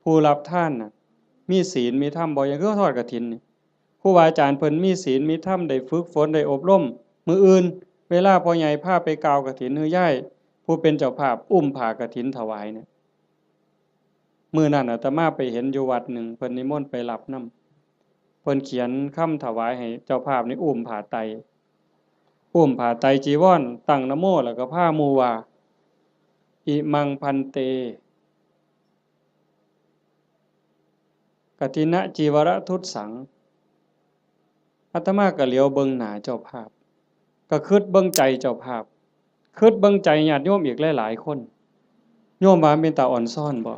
ผู้รับทานน่ะมีศีลมีธรรมบ่อย่างคือทอดกฐินนี่ครูบาอาจารย์เพิ่นมีศีลมีธรรมได้ฝึกฝนได้อบรมมื้ออื่นเวลาพ่อใหญ่พาไปกาวกฐินฮือย่ายผู้เป็นเจ้าภาพอุ้มผ้ากฐินถวายเนี่ยมื้อนั้นอาตมาไปเห็นอยู่วัดหนึ่งเพิ่นนิมนต์ไปรับนำเพิ่นเขียนคำถวายให้เจ้าภาพนี่อุ้มผ้าไตรจีวรตั้งนะโมแล้วก็พาหมู่ว่าอิมังพันเตกฐินจีวรทุตสังอาตมาก็เหลียวเบิ่งหน้าเจ้าภาพก็คิดเบิ่งใจเจ้าภาพคิดเบิ่งใจญาติโยมอีกหลายๆคนโยมว่าเป็นตาอ่อนซ่อนบ่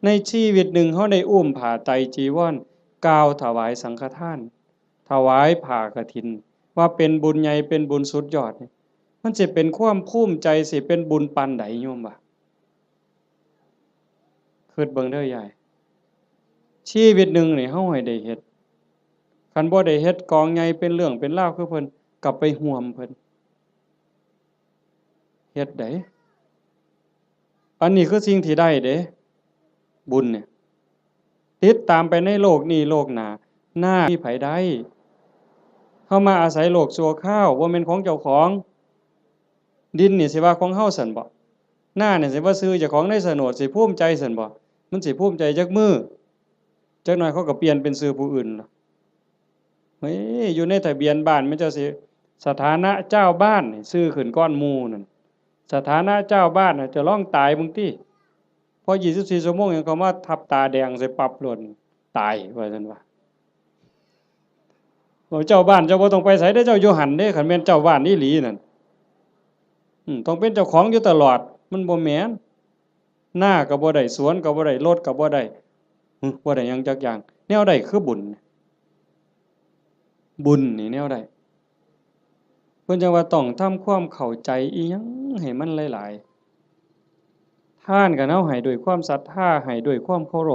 ในชีวิตหนึ่งเฮาได้อุ้มผ้าไตรจีวรกล่าวถวายสังฆทานถวายผ้ากฐินว่าเป็นบุญใหญ่เป็นบุญสุดยอดมันสิเป็นความภูมิใจสิเป็นบุญปานใดโยมว่าคิดเบิ่งเด้อยายชีวิตหนึ่งนี่เฮาให้ได้เฮ็ดคันบ่ได้เฮ็ดกองใหญ่เป็นเรื่องเป็นราวคือเพิ่นกลับไปห่วมเพิ่นเฮ็ดได้อันนี้คือสิ่งที่ได้เด้บุญเนี่ยติดตามไปในโลกนี้โลกหน้าหน้ามีไผได้เฮามาอาศัยโลกชั่วคราวบ่แม่นของเจ้าของดินนี่สิว่าของเฮาซั่นบ่หน้านี่สิว่าซื้อเจ้าของในโฉนดสิภูมิใจซั่นบ่มันสิภูมิใจจักมื้อจักหน่อยเขาก็เปลี่ยนเป็นชื่อผู้อื่นล่ะเฮ้ยอยู่ในทะเบียนบ้านมันจะสิสถานะเจ้าบ้านนี่ชื่อขึ้นก้อนหมู่นั่นสถานะเจ้าบ้านน่ะจะร้องตายมึงติพอ24ชั่วโมงยังเขามาทับตาแดงใส่ปรับหล่นตายว่าซั่นว่าเจ้าบ้านเจ้าบ่ต้องไปไสเด้อเจ้าอยู่หั่นเด้คันแม่นเจ้าบ้านอีหลีนั่นต้องเป็นเจ้าของอยู่ตลอดมันบ่แม่นหน้าก็บ่ได้สวนก็บ่ได้รถก็บ่ได้บ่ได้หยังจักอย่างแนวใดคือบุญนี่แนวใดเพิ่นจังว่าต้องทำความเข้าใจอิหยังให้มันหลายๆทานก็เฮาให้ด้วยความศรัทธาให้ด้วยความเคาร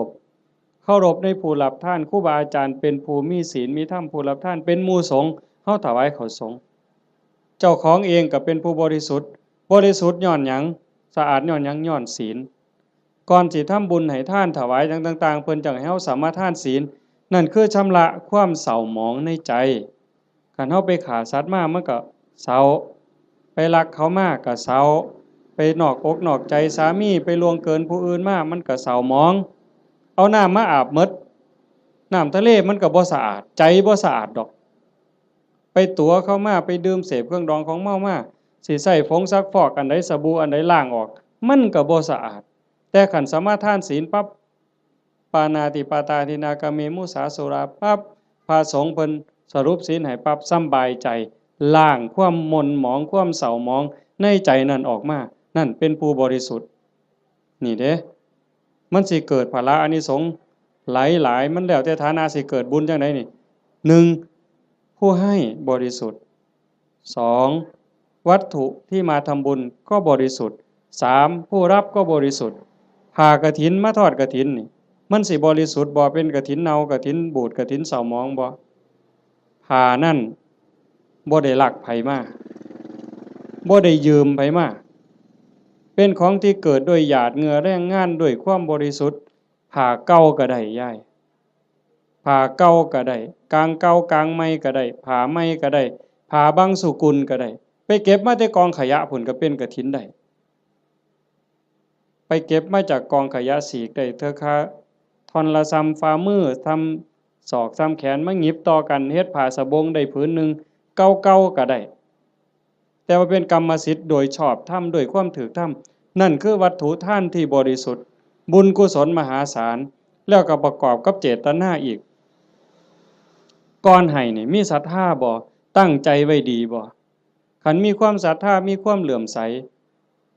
พในผู้รับทานครูบาอาจารย์เป็นผู้มีศีลมีธรรมผู้รับทานเป็นหมู่สงฆ์เฮาถวายข้าวสงฆ์เจ้าของเองก็เป็นผู้บริสุทธิ์ย้อนหยังสะอาดย้อนหยังย้อนศีลก่อนสิทำบุญให้ทานถวายต่างๆเพิ่นจังให้เฮาสามารถทานศีลนั่นคือชำระความเศร้าหมองในใจคันเฮาไปฆ่าสัตว์มามันก็เศร้าไปลักเขามาก็เศร้าไปนอกอกนอกใจสามีไปล่วงเกินผู้อื่นมามันก็เศร้าหมองเอาน้ำมาอาบหมดน้ำทะเลมันก็บ่สะอาดใจบ่สะอาดดอกไปตั๋วเข้ามาไปดื่มเสพเครื่องดองของเมามาสิใช้ผงซักฟอกอันใดสบู่อันใดล้างออกมันก็บ่สะอาดแต่คันสมาทานศีลปั๊บปานาติปาตาทินากาเมมุสาสุราปั๊บพระสงฆ์เพิ่นสรุปศีลให้ปั๊บสำบายใจล้างความหม่นหมองความเศร้าหมองในใจนั่นออกมา นั่นเป็นผู้บริสุทธิ์นี่เด้มันสิเกิดภละอานิสงส์หลายมันแล้วแต่ฐานะสิเกิดบุญจังไดนี่หนึ่งผู้ให้บริสุทธิ์สองวัตถุที่มาทำบุญก็บริสุทธิ์สามผู้รับก็บริสุทธิ์ผ่ากฐินมาทอดกฐินนี่มันสิบริสุทธิ์บ่เป็นกฐินเน่ากฐินบูดกฐินเศร้าหมองบ่ผ่านั่นบ่ได้ลักไผมาบ่ได้ยืมไผมาเป็นของที่เกิดด้วยหยาดเหงื่อแรงงานด้วยความบริสุทธิ์ผ่าเก่าก็ได้ยายผ่าเก่าก็ได้กลางเก่ากลางใหม่ก็ได้ผ่าใหม่ก็ได้ผ่าบางสุกุลก็ได้ไปเก็บมาแต่กองขยะพุ่นก็เป็นกฐินได้ไปเก็บมาจากกองขยะสีกได้เธอค่ะท่อนละซ้ำฝ่ามือทำศอกซ้ำแขนมาหยิบต่อกันเฮ็ดผ้าสบงได้ผืนหนึ่งเก่าๆก็ได้แต่ว่าเป็นกรรมสิทธิ์โดยชอบธรรมโดยความถูกธรรมนั่นคือวัตถุทานที่บริสุทธิ์บุญกุศลมหาศาลแล้วก็ประกอบกับเจตนาอีกก่อนให้นี่มีศรัทธาบ่ตั้งใจไว้ดีบ่คันมีความศรัทธามีความเหลื่อมใส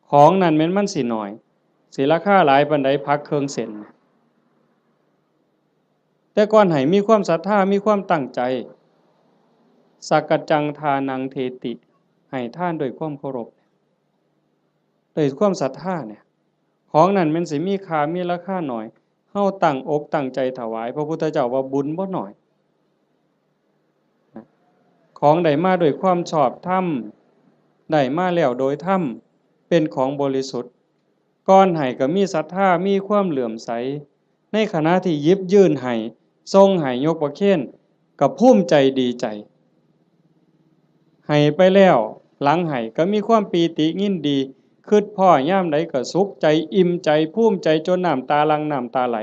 ของนั้นแม้นมันสิน้อยสิราคาหลายปานใดพักเครื่องเส้นแต่ก่อนให้มีความศรัทธามีความตั้งใจสักกจังทานังเทติให้ท่านด้วยความเคารพด้วยความศรัทธาเนี่ยของนั้นมันสิมีค่ามีราคาหน่อยเฮาตั้งอกตั้งใจถวายพระพุทธเจ้าว่าบุญบ่น้อยของได้มาด้วยความชอบธรรมได้มาแล้วโดยธรรมเป็นของบริสุทธิ์ก่อนให้ก็มีศรัทธามีความเหลื่อมใสในขณะที่หยิบยื่นให้ทรงให้ยกประเคนก็ภูมิใจดีใจให้ไปแล้วหลังให้ก็มีความปีติยินดีคิดพ่อยามใดก็สุขใจอิ่มใจภูมิใจจนน้ำตาหลั่งน้ำตาไหล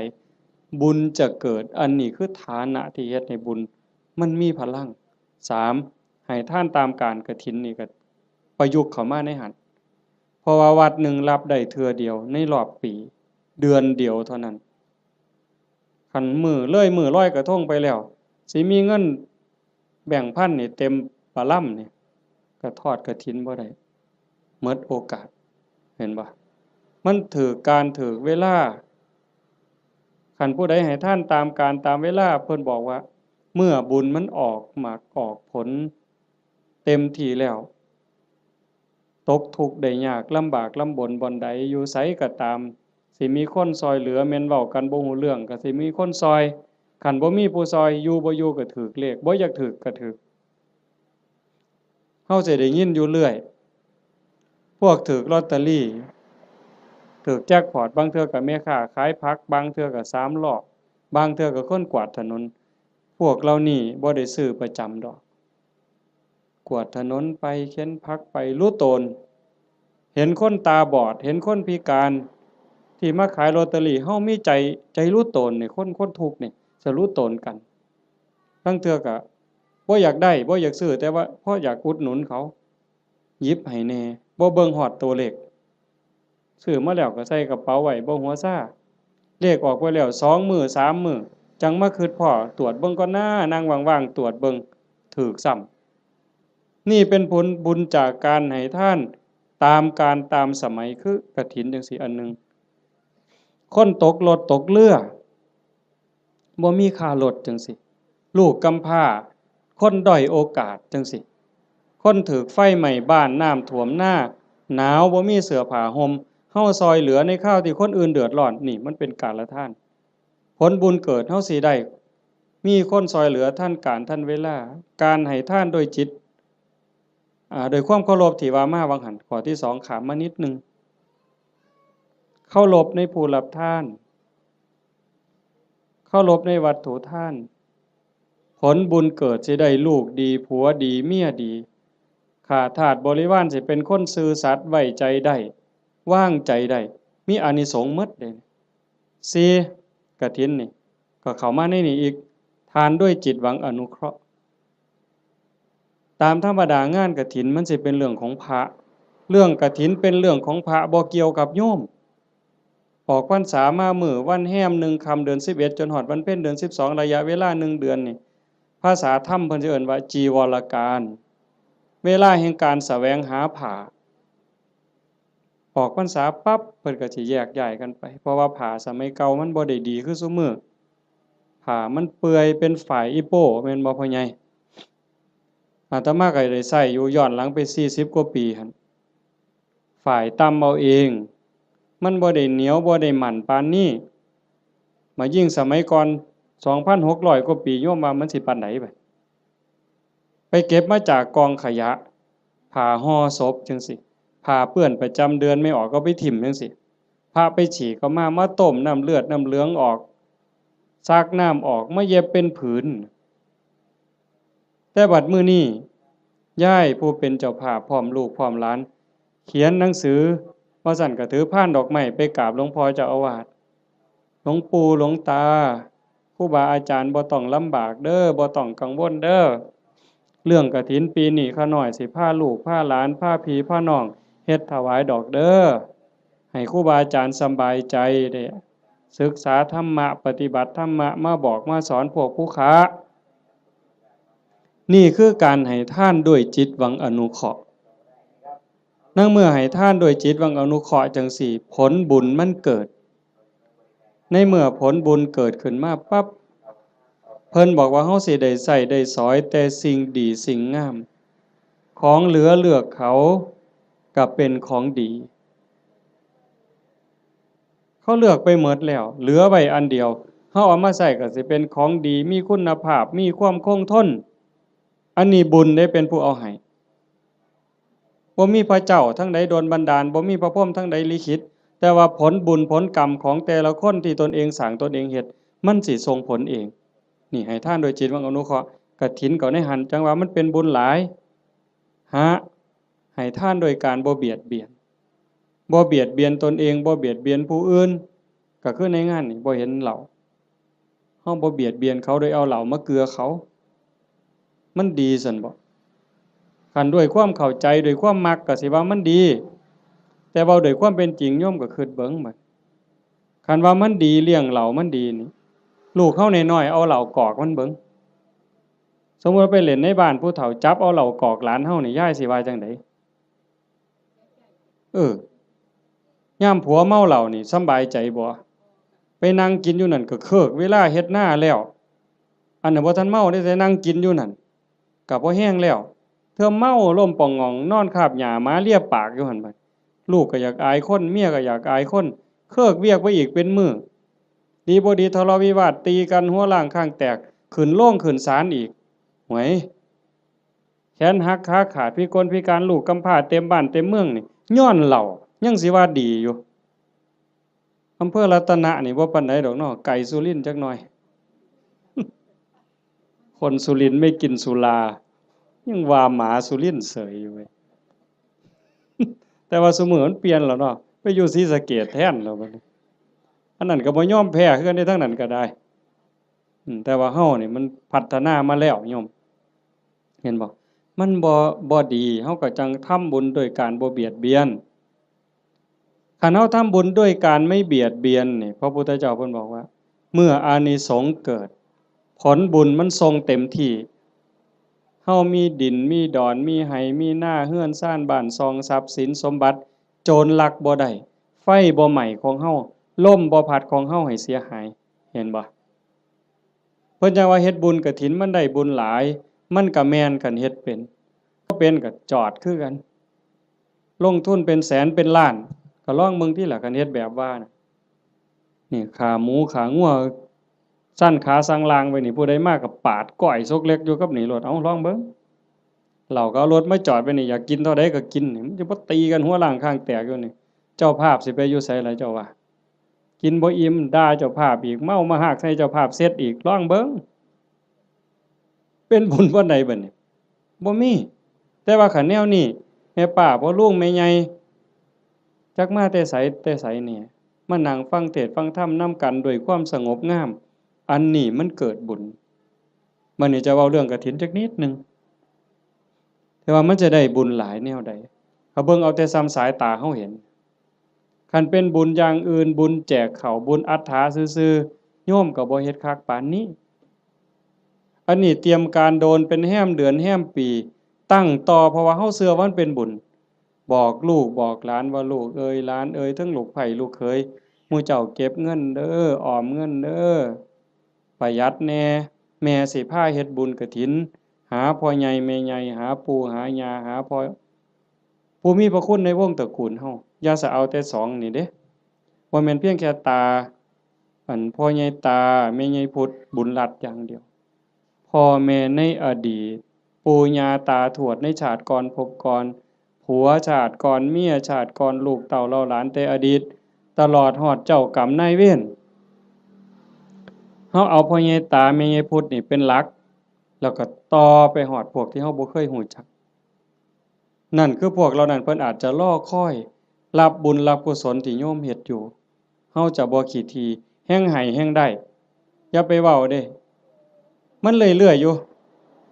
บุญจะเกิดอันนี้คือฐานะที่เฮ็ดให้บุญมันมีพลังสามให้ท่านตามการกฐินนี่ก็ประยุกต์เข้ามาในหันเพราะว่าวัดหนึ่งรับได้เทื่อเดียวในรอบปีเดือนเดียวเท่านั้นคันมือร้อยกระทงไปแล้วสิมีเงินแบ่งพันนี่เต็มปะล่ำนี่ก็ทอดกฐินบ่ได้หมดโอกาสเห็นบ่มันถือการถือเวลาคันผู้ใดให้ท่านตามการตามเวลาเพิ่นบอกว่าเมื่อบุญมันออกหมากออกผลเต็มที่แล้วตกทุกข์ได้ยากลำบากลำบนบ่อนใดอยู่ไสก็ตามสิมีคนซอยเหลือแม่นเว้ากันบ่ฮู้เรื่องก็สิมีคนซอยคันบ่มีผู้ซอยอยู่บ่อยู่ก็ถูกเลขบ่อยากถูกก็ถูกเฮาสิได้ยินอยู่เรื่อยพวกถูกลอตเตอรี่ถูกแจ็คพอตบางเทื่อก็แม่ค้าขายผักบางเทื่อก็3ล้อบางเทื่อก็คนกวาดถนนพวกเรานี่บ่ได้ซื้อประจำดอกกวาดถนนไปเข็นผักไปรู้ตนเห็นคนตาบอดเห็นคนพิการที่มาขายลอตเตอรี่เฮามีใจรู้ตนนี่คนทุกข์นี่จะรู้ตนกันบางเทื่อก็บ่อยากได้บ่อยากซื้อแต่ว่าเพราะอยากอุดหนุนเขาหยิบให้แน่บ่เบิ่งฮอดตัวเลขซื้อมาแล้วก็ใส่กระเป๋าไว้บ่หัวซ่าเลขออกไปแล้ว2มื้อ3มื้อจังมาคิดพ้อตรวจเบิ่งก่อนนะนั่งว่างๆตรวจเบิ่งถูกซ้ำนี่เป็นผลบุญจากการให้ท่านตามการตามสมัยคือกฐินจังซี่อันนึงคนตกรถตกเรือบ่มีค่ารถจังซี่ลูกกำพร้าคนด้อยโอกาสจังซี่คนถูกไฟไหม้บ้านน้ำท่วมนาหนาวบ่มีเสื้อผ้าห่มเฮาซอยเหลือในคราวที่คนอื่นเดือดร้อนนี่มันเป็นการละทานผลบุญเกิดเฮาสิได้มีคนซอยเหลือท่านการท่านเวลาการให้ทานโดยจิตโดยความเคารพที่ว่ามาวังหันข้อที่2ขามมานิดนึงเคารพในผู้รับทานเคารพในวัตถุทานผลบุญเกิดสิได้ลูกดีผัวดีเมียดีข้าทาสบริวารสิเป็นคนซื่อสัตย์ไว้ใจได้วางใจได้มีอานิสงส์หมดเด้4กฐินนี่ก็เข้ามาในนี่อีกทานด้วยจิตหวังอนุเคราะห์ตามธรรมดางานกฐินมันสิเป็นเรื่องของพระเรื่องกฐินเป็นเรื่องของพระบ่เกี่ยวกับโยมออกพรรษามามื้อวันแฮม1ค่ำเดือน11จนฮอดวันเพ็ญเดือน12ระยะเวลา1เดือนนี่ภาษาธรรมเพิ่นสิเอิ้นว่าจีวรการเวลาแห่งการแสวงหาผ้า ออกพรรษาปั๊บเพิ่นก็สิแยกย้ายกันไปเพราะว่าผ้าสมัยเก่ามันบ่ได้ดีคือซุมื้อผ้ามันเปื่อยเป็นฝ้ายอีโป้แม่นบ่พ่อใหญ่อาตมาก็ได้ใช้อยู่ย้อนหลังไป40กว่าปีหั่นฝ้ายตำเอาเองมันบ่ได้เหนียวบ่ได้หมั่นปานนี้มายิ่งสมัยก่อน2,600กว่าปีโยมว่ามันสิปานใดบัดไปเก็บมาจากกองขยะผ้าห่อศพจังซี่ผ้าเปื้อนประจำเดือนไม่ออกก็ไปถิ้มจังซี่พระไปฉีกเอามาต้มน้ำเลือดน้ำเหลืองออกซักน้ำออกมาเย็บเป็นผืนแต่บัดมื้อนี้ย้ายผู้เป็นเจ้าภาพพร้อมลูกพร้อมหลานเขียนหนังสือว่าสั่นก็ถือพานดอกไม้ไปกราบหลวงพ่อเจ้าอาวาสหลวงปู่หลวงตาครูบาอาจารย์บ่ต้องลำบากเด้อบ่ต้องกังวลเด้อเรื่องกฐินปีนี้ข้าน้อยสิพาลูกพาหลานพาพี่พาน้องเฮ็ดถวายดอกเด้อให้ครูบาอาจารย์สำบายใจได้ศึกษาธรรมะปฏิบัติธรรมะมาบอกมาสอนพวกผู้ค้านี่คือการให้ทานด้วยจิตหวังอนุเคราะห์นั่งเมื่อให้ทานด้วยจิตหวังอนุเคราะห์จังสี่ผลบุญมันเกิดในเมื่อผลบุญเกิดขึ้นมาปั๊บเพิ่นบอกว่าเฮาสิได้ใช้ได้สอยแต่สิ่งดีสิ่งงามของเหลือเลือกเขาก็เป็นของดีเขาเลือกไปหมดแล้วเหลือไว้อันเดียวเฮาเอามาใช้ก็สิเป็นของดีมีคุณภาพมีความคงทนอันนี้บุญได้เป็นผู้เอาให้บ่มีพระเจ้าทั้งใดโดนบันดาลบ่มีพระพรหมทั้งใดลิขิตแต่ว่าผลบุญผลกรรมของแต่ละคนที่ตนเองสร้างตนเองเฮ็ดมันสิส่งผลเองนี่ให้ทานโดยจิตหวังอนุเคราะห์กฐินก็ในหันจังว่ามันเป็นบุญหลายให้ทานโดยการบ่เบียดเบียนบ่เบียดเบียนตนเองบ่เบียดเบียนผู้อื่นก็คือในงานนี่บ่เห็นเหล้าเฮาบ่เบียดเบียนเขาโดยเอาเหล้ามาเกลือเขามันดีซั่นบ่คันด้วยความเข้าใจด้วยความมักก็สิว่ามันดีแต่เว้าด้วยความเป็นจริงโยมก็คิดเบิ่งบัดคันว่ามันดีเลี้ยงเหล้ามันดีนี่ลูกเฮาน้อยๆเอาเหล้ากอกมันเบิ่งสมมุติว่าไปเล่นในบ้านผู้เฒ่าจับเอาเหล้ากอกหลานเฮานี่ยายสิว่าจังได๋ยามผัวเมาเหล้านี่สำบายใจบ่ไปนั่งกินอยู่นั่นก็เคิกเวลาเฮ็ดนาแล้วอันนั้นบ่ทันเมาได้แต่นั่งกินอยู่นั่นก็บ่แห้งแล้วเธอเมาล้มป่องงองนอนคาบหญ้าหมาเลียปากอยู่หั่นบัดลูกก็อยากอายคนเมียก็อยากอายคนเคิกเวียกไปอีกเป็นมื้อดีบ่ดีทะเลาะวิวาทตีกันหัวล้างข้างแตกขึ้นโรงขึ้นศาลอีกหวยแขนหักขาขาดพิกลพิการลูกกำพร้าเต็มบ้านเต็มเมืองนี่ย้อนเหล้ายังสิว่าดีอยู่อำเภอรัตนะนี่บ่ปานใดดอกเนาะไกลสุรินทร์จักหน่อยคนสุรินทร์ไม่กินสุรายังว่าหมาสุรินทร์เสยอยู่เว้ยแต่ว่าซุมื้อมันเปลี่ยนแล้วเนาะไปอยู่ศรีสะเกษแทนแล้วบัดนี้อันนั้นก็บ่ยอมแพ้คือกันในทางนั้นก็ได้แต่ว่าเฮานี่มันพัฒนามาแล้วโยมเห็นบ่มันบ่ดีเฮาก็จังทำบุญโดยการบ่เบียดเบียนคันเฮาทำบุญด้วยการไม่เบียดเบียนนี่พระพุทธเจ้าเพิ่นบอกว่าเมื่ออานิสงส์เกิดผลบุญมันทรงเต็มที่เฮามีดินมีดอนมีไร่มีนาเรือนซ่านบ้านซองทรัพย์สินสมบัติโจรลักบ่ได้ไฟบ่ไหม้ของเฮาลมบ่พัดของเฮาให้เสียหายเห็นบ่เพิ่นจังว่าเฮ็ดบุญกฐินมันได้บุญหลายมันก็แม่นคันเฮ็ดเป็นบ่เป็นก็จอดคือกันลงทุนเป็นแสนเป็นล้านก็ลองเบิ่งติล่ะคันเฮ็ดแบบว่าน่ะนี่ขาหมูขางัวสั้นขาสังลางไว้นี่ผู้ใดมาก็ปาดก้อยซกเล็กอยู่กับนี่โลดเอ้าลองเบิ่งเราก็เอารถมาจอดไว้นี่อยากกินเท่าใดก็กินนี่มันจะบ่ตีกันหัวล้างข้างแตกอยู่นี่เจ้าภาพสิไปอยู่ไสล่ะเจ้าว่ากินบ่อิ่มด่าเจ้าภาพอีกเมามาฮากใส่เจ้าภาพเสร็จอีกลองเบิ่งเป็นบุญปานใดบัดนี้บ่มีแต่ว่าคันแนวนี้แม่ป้าพ่อลุงแม่ใหญ่จักมาแต่ไสนี่มานั่งฟังเทศน์ฟังธรรมนำกันด้วยความสงบงามอันนี้มันเกิดบุญมื้อนี้จะเว้าเรื่องกฐินจักนิดนึงแต่ว่ามันจะได้บุญหลายแนวใดเขาเบิ่งเอาแต่ซ้ำสายตาเฮาเห็นคันเป็นบุญอย่างอื่นบุญแจกข้าวบุญอัฏฐาซื่อๆโยมก็บ่เฮ็ดคักปานนี้อันนี้เตรียมการโดนเป็นแห้มเดือนแห้มปีตั้งต่อเพราะว่าเฮาเชื่อว่ามันเป็นบุญ บอกลูกบอกหลานว่าลูกเอ้ยหลานเอ้ยทั้งลูกไผ่ลูกเขยหมู่เจ้าเก็บเงินเด้อออมเงินเด้อประหยัดแน่แม่สิพาเฮ็ดบุญกฐินหาพ่อใหญ่แม่ใหญ่หาปู่หาย่าหาพ่อผู้มีพระคุณในวงตระกูลเฮาอย่าสะเอาแต่สองนี่เด้บ่แม่นเพียงแค่ตาพ่อใหญ่ตาแม่ใหญ่พุทธบุญรัตน์อย่างเดียวพ่อแม่ในอดีตปู่ย่าตาทวดในชาติก่อนภพก่อนผัวชาติก่อนเมียชาติก่อนลูกเต้าเหล่าหลานแต่อดีตตลอดฮอดเจ้ากรรมนายเวรเฮาเอาพ่อใหญ่ตาแม่ใหญ่พุทธนี่เป็นหลักแล้วก็ต่อไปฮอดพวกที่เฮาบ่เคยฮู้จักนั่นคือพวกเหล่านั้นเพิ่นอาจจะรอคอยรับบุญรับกุศลที่โยมเฮ็ดอยู่เฮาจะบ่ขี้ทีแฮ่งให้แฮ่งได้อย่าไปเว้าเด้มันเรื่อยๆอยู่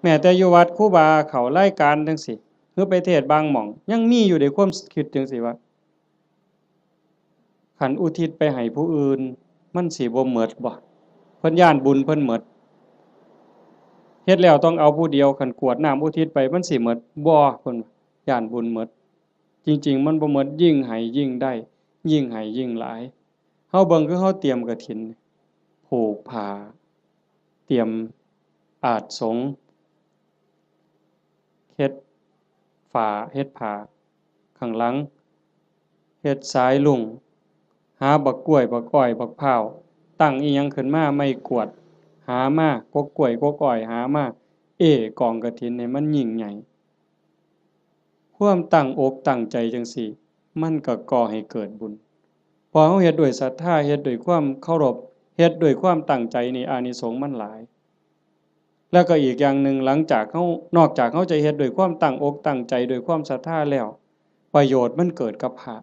แม้แต่อยู่วัดครูบาเขารายการจังซี่หรือไปเทศน์บางหม้องยังมีอยู่ในความคิดจังซี่ว่าคันอุทิศไปให้ผู้อื่นมันสิบ่หมดบ่เพิ่นย้านบุญเพิ่นหมดเฮ็ดแล้วต้องเอาผู้เดียวคันกรวดน้ำอุทิศไปมันสิหมดบ่เพิ่นย้านบุญหมดจริงๆมันบ่หมดยิ่งให้ยิ่งได้ยิ่งให้ยิ่งหลายเฮาเบิ่งคือเฮาเตรียมกฐินผูกผ้าเตรียมอาสสงฆ์เฮ็ดฝาเฮ็ดผ้าข้างหลังเฮ็ดสายลุงหาบักกล้วยบักอ้อยบักพร้าวตั้งอิหยังขึ้นมาไม้กวาดหามากกกล้วยกกอ้อยหามากองกฐินนี่มันยิ่งใหญ่ความตั้งอกตั้งใจจังซี่มันก็ก่อให้เกิดบุญพอเฮาเฮ็ดด้วยศรัทธาเฮ็ดด้วยความเคารพเฮ็ดด้วยความตั้งใจนี่อานิสงส์มันหลายแล้วก็อีกอย่างหนึ่งหลังจากเฮานอกจากเฮาจะเฮ็ดด้วยความตั้งอกตั้งใจด้วยความศรัทธาแล้วประโยชน์มันเกิดกับพระ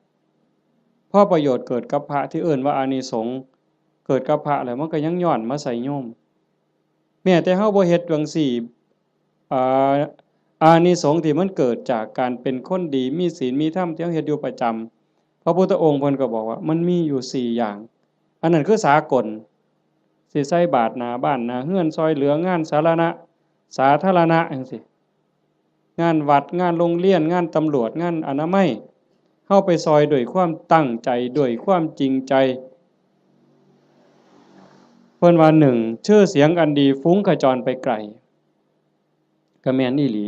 พอประโยชน์เกิดกับพระที่เอิ้นว่าอานิสงส์เกิดกับพระแล้วมันก็ยังย้อนมาใส่โยมแม้แต่เฮาบ่เฮ็ดจังซี่อ่าอานิสงส์ที่มันเกิดจากการเป็นคนดีมีศีลมีธรรมที่เฮาเฮ็ดอยู่ประจำพระพุทธองค์เพิ่นก็บอกว่ามันมีอยู่4อย่างอันนั้นคือสากลสิใส่บาตรหน้าบ้านหน้าเรือนซอยเหลืองานสาธารณะจังซี่งานวัดงานโรงเรียนงานตำรวจงานอนามัยเฮาไปซอยด้วยความตั้งใจด้วยความจริงใจเพิ่นว่า1ชื่อเสียงอันดีฟุ้งขจรไปไกลก็แม่นอีหลี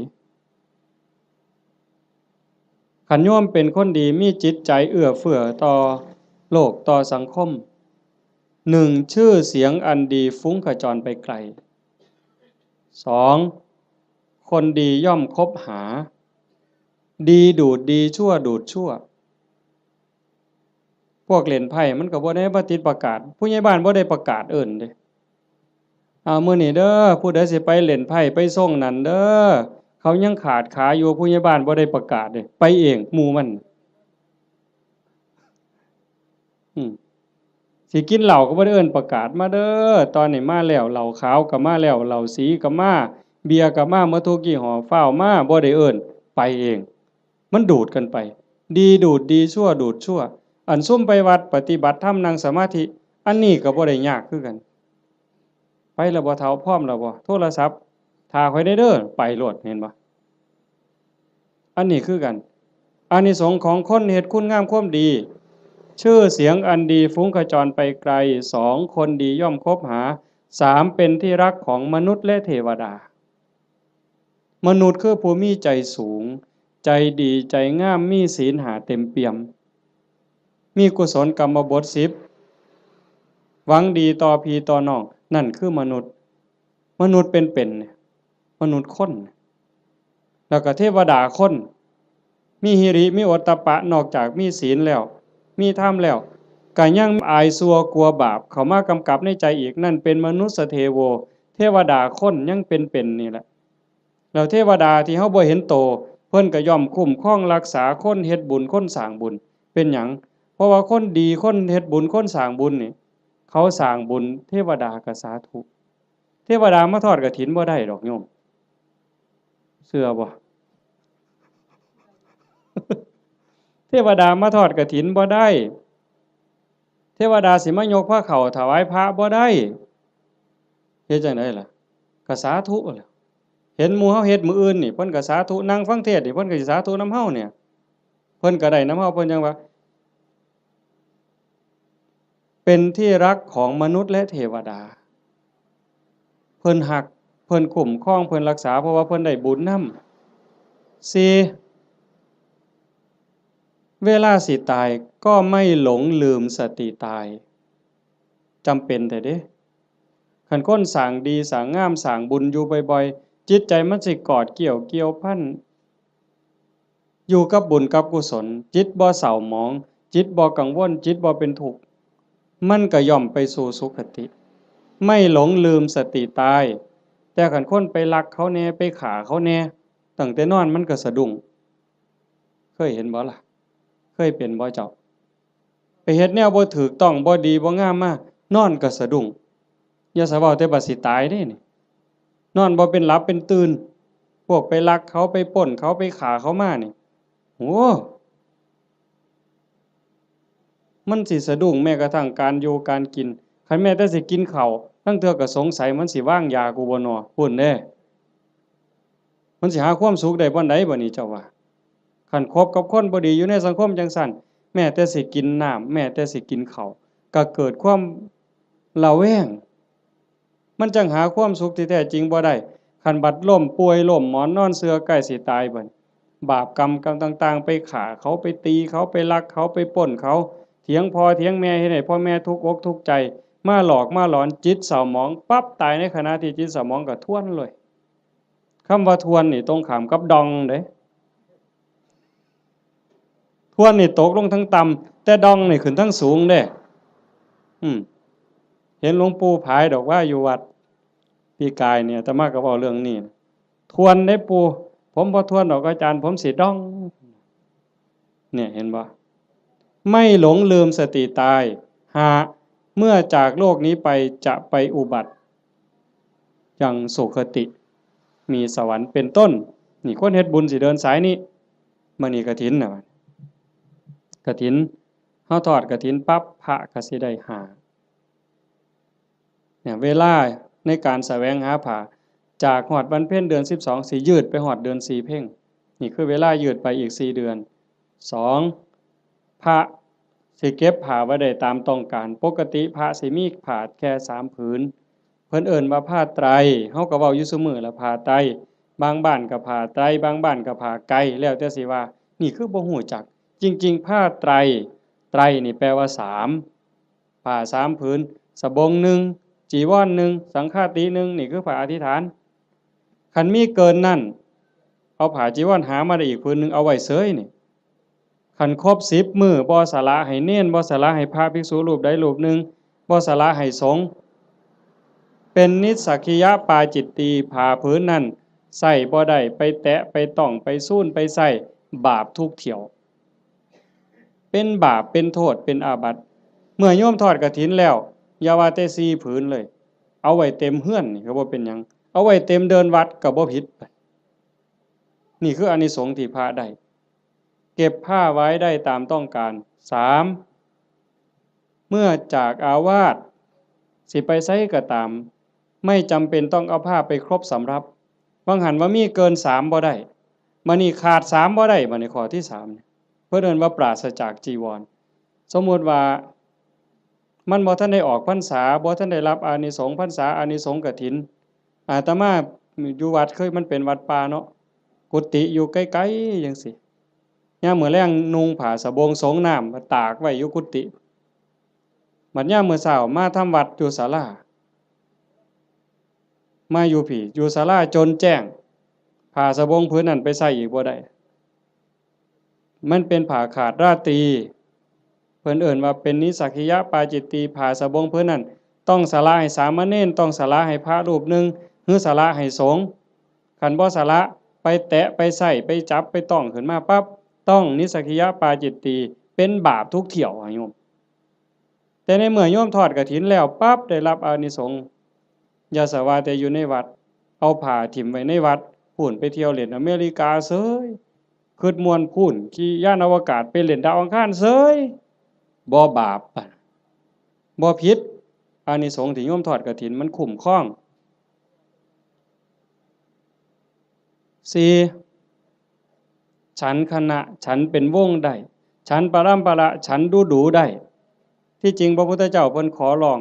คันโยมเป็นคนดีมีจิตใจเอื้อเฟื้อต่อโลกต่อสังคมชื่อเสียงอันดีฟุ้งขจรไปไกล2คนดีย่อมคบหาดีดูดดีชั่วดูดชั่วพวกเล่นไพ่มันก็บ่ได้มาติดประกาศผู้ใหญ่บ้านบ่ได้ประกาศเอิ้นเด้มื้อนี้เด้อผู้ใดสิไปเล่นไพ่ไปส่งนั่นเด้อเขายังขาดขาอยู่ผู้ใหญ่บ้านบ่ได้ประกาศเด้ไปเองหมู่มันสิกินเหล้าก็บ่ได้เอิ้นประกาศมาเด้อตอนนี้มาแล้วเหล้าขาวก็มาแล้วเหล้าสีก็มาเบียร์ก็มาหมดทุกยี่ห้อฟ้าวมาบ่ได้เอิ้นไปเองมันดูดกันไปดีดูดดีชั่วดูดชั่วอันซุ่มไปวัดปฏิบัติธรรมนั่งสมาธิอันนี้ก็บ่ได้ยากคือกันไปแล้วบ่เฒ่าพร้อมแล้วบ่โทรศัพท์ถ้าค่อยได้เด้อไปโลดเห็นบ่อันนี้คือกันอานิสงส์ของคนเฮ็ดคุณงามความดีชื่อเสียงอันดีฟุ้งกระจรไปไกล2คนดีย่อมคบหา3เป็นที่รักของมนุษย์และเทวดามนุษย์คือผู้มีใจสูงใจดีใจงามมีศีลหาเต็มเปี่ยมมีกุศลกรรมบท10หวังดีต่อพี่ต่อน้องนั่นคือมนุษย์เป็นมนุษย์คนแล้วก็เทวดาคนมีหิริมีโอตตัปปะนอกจากมีศีลแล้วมีธรรมแล้วก็ยังอายซัวกลัวบาปเข้ามากำกับในใจอีกนั่นเป็นมนุษย์เทโวเทวดาคนยังเป็นนี่แหละแล้วเทวดาที่เฮาบ่เห็นโตเพิ่นก็ย่อมคุ้มครองรักษาคนเฮ็ดบุญคนสร้างบุญเป็นหยังเพราะว่าคนดีคนเฮ็ดบุญคนสร้างบุญนี่เขาสร้างบุญเทวดาก็สาธุเทวดามาทอดกฐินบ่ได้ดอกโยมเชื่อบ่เทวดามาทอดกฐินบ่ได้เทวดาสิมายกผ้าเข่าถวายพระบ่ได้เฮ็ดจังได๋ล่ะก็สาธุแหละเห็นหมู่เฮาเฮ็ดมื้ออื่นนี่เพิ่นก็สาธุนั่งฟังเทศน์นี่เพิ่นก็สิสาธุนำเฮาเนี่ยเพิ่ พิ่นก็ได้นำเฮาเพิ่นจังว่าเป็นที่รักของมนุษย์และเทวดาเพิ่นฮักเพิ่นคุ้มครองเพิ่นรักษาเพราะว่าเพิ่นได้บุญนำ4เวลาสิตายก็ไม่หลงลืมสติตายจำเป็นแท้เด้คันคนสร้างดีสร้างงามสร้างบุญอยู่บ่อยๆจิตใจมันสิกอดเกี่ยวพันอยู่กับบุญกับกุศลจิตบ่เศร้าหมองจิตบ่กังวลจิตบ่เป็นทุกข์มันก็ย่อมไปสู่สุคติไม่หลงลืมสติตายแต่คันคนไปลักเขาแน่ไปฆ่าเขาแน่ตั้งแต่นอนมันก็สะดุ้งเคยเห็นบ่ล่ะเคยเป็นบ่เจ้าไปเฮ็ดแนวบ่ถูกต้องบ่ดีบ่งามมานอนก็สะดุ้งอย่าสะเว้าแต่บัดสิตายเด้นี่นอนบ่เป็นหลับเป็นตื่นพวกไปลักเขาไปปล้นเขาไปฆ่าเขามานี่โอ้มันสิสะดุ้งแม้กระทั่งการอยู่การกินคันแม้แต่สิกินข้าวลางเทื่อก็สงสัยมันสิวางยากูบ่น้อพู้นเด้มันสิหาความสุขได้บ่ใดบัดนี้เจ้าว่าคันคบกับคนบ่ดีอยู่ในสังคมจังซั่นแม้แต่สิกินน้ำแม้แต่สิกินข้าวก็เกิดความระแวงมันจังหาความสุขที่แท้จริงบ่ได้คันบัดล้มป่วยล้มหมอนนอนเสื่อใกล้สิตายบัดบาปกรรมต่างๆไปฆ่าเขาไปตีเขาไปลักเขาไปปล้นเขาเถียงพ่อเถียงแม่เฮ็ดให้พ่อแม่ทุกข์อกทุกข์ใจมาหลอกมาหลอนจิตเศร้าหมองปั๊บตายในขณะที่จิตเศร้าหมองก็ทวนเลยคำว่าทวนนี่ตรงข้ามกับดองเด้ทวนนี่ตกลงทั้งต่ำแต่ดองนี่ขึ้นทั้งสูงเด้เห็นหลวงปู่ผายดอกว่าอยู่วัดปีกายเนี่ยอาตมาก็เว้าเรื่องนี้ทวนได้ปู่ผมบ่ทวนดอกอาจารย์ผมสิดองเนี่ยเห็นบ่ไม่หลงลืมสติตายหากเมื่อจากโลกนี้ไปจะไปอุบัติยังสุคติมีสวรรค์เป็นต้นนี่คนเฮ็ดบุญสิเดินสายนี้มื้อนี้กฐินน่ะกฐินเฮาทอดกฐินปั๊บพระก็สิได้หาเนี่ยเวลาในการแสวงหาผ้าจากฮอดวันเพ็ญเดือน12สิยืดไปฮอดเดือน4เพ็งนี่คือเวลายืดไปอีก4เดือน2พระสิเก็บผ้าไว้ได้ตามต้องการปกติพระสิมีผ้าแค่3ผืนเพิ่นเอิ้นว่าผ้าไตรเฮาก็เว้าอยู่ซุมื้อละผ้าไตรบางบ้านก็ผ้าไตรบางบ้านก็ผ้าไกรแล้วแต่สิว่านี่คือบ่ฮู้จักจริงๆผ้าไตรไตรนี่แปลว่า3ผ้า3ผืนสบง1จีวร1สังฆาติ1นี่คือผ้าอธิษฐานคันมีเกินนั้นเอาผ้าจีวรหามาได้อีกผืนนึงเอาไว้เสยนี่คันครบ10มื้อบ่สละให้เณรบ่สละให้พระภิกษุรูปใดรูปหนึ่งบ่สละให้สงฆ์เป็นนิสสักขิยปาจิตตีผ้าผืนนั้นใส่บ่ได้ไปแตะไปต้องไปสูนไปใส่บาปทุกเที่ยวเป็นบาปเป็นโทษเป็นอาบัติเมื่อโยมทอดกฐินแล้วอย่าว่าแต่4ผืนเลยเอาไว้เต็มเฮือนนี่ก็บ่เป็นหยังเอาไว้เต็มเดินวัดก็บ่ผิดนี่คืออานิสงส์ที่พระได้เก็บผ้าไว้ได้ตามต้องการ3เมื่อจากอาวาสสิไปไสก็ตามไม่จำเป็นต้องเอาผ้าไปครบสำรับบางหันว่ามีเกิน3บ่ได้มื้อนี้ขาด3บ่ได้บัดนี้ข้อที่3เพิ่นเอิ้นว่าปราศจากจีวรสมมุติว่ามันบ่ทันได้ออกพรรษาบ่ทันได้รับอานิสงส์พรรษาอานิสงส์กฐินอาตมาอยู่วัดเคยมันเป็นวัดป่าเนาะกุฏิอยู่ไกลๆจังซี่ยามมื้อแลงนุ่งผ้าสบงสงน้ำมาตากไว้อยู่กุฏิบัดยามมื้อเช้ามาทำวัดอยู่ศาลามาอยู่พี่อยู่ศาลาจนแจ้งผ้าสบงผืนนั้นไปใส่อีกบ่ได้มันเป็นผ้าขาดราตรีเพิ่นเอิ้นว่าเป็นนิสสักขิยปาจิตตีผ้าสบงผืนนั้นต้องสละให้สามเณรต้องสละให้พระรูปหนึ่งหรือสละให้สงฆ์คันบ่สละไปแตะไปใส่ไปจับไปต้องขึ้นมาปั๊บต้องนิสสักขิยปาจิตตีเป็นบาปทุกเที่ยวโยมแต่ในเมื่อโยมทอดกฐินแล้วปั๊บได้รับอานิสงส์อย่าสว่าแต่อยู่ในวัดเอาผ้าถิ่มไว้ในวัดพู้นไปเที่ยวเล่นอเมริกาเสยคิดม่วนพู้นขี่ยานอวกาศไปเล่นดาวอังคารเสยบ่บาปบ่ผิดอานิสงส์ที่โยมทอดกฐินมันคุ้มครอง4 ฉันคณะฉันเป็นวงได้ฉันปรัมประฉันดูได้ที่จริงพระพุทธเจ้าเพิ่นขอร้อง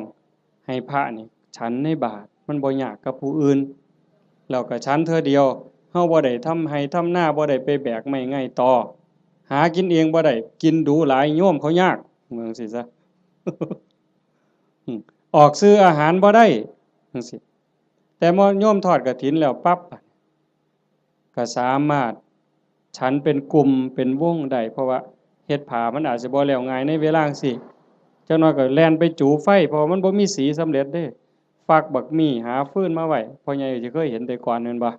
ให้พระนี่ฉันในบาตรมันบ่ยากกับผู้อื่นแล้วก็ฉันเทื่อเดียวเฮาบ่ได้ทำให้ทำหน้าบ่ได้ไปแบกไม้ง่ายต่อหากินเองบ่ได้กินดูหลายโยมเขายากเมืองสิซะ ออกซื้ออาหารบ่ได้จังซี่แต่มอโยมทอดกฐินแล้วปั๊บก็สามารถฉันเป็นกลุ่มเป็นวงได้เพราะว่าเฮ็ดผ้ามันอาจสิบ่แล้วง่ายในเวลาจังซี้จักหน่อยก็แล่นไปจูไฟเพราะมันบ่มีสีสำเร็จเด้ฟักบักมี่หาฟืนมาไว้พ่อใหญ่สิเคยเห็นแต่ก่อนแม่นบ่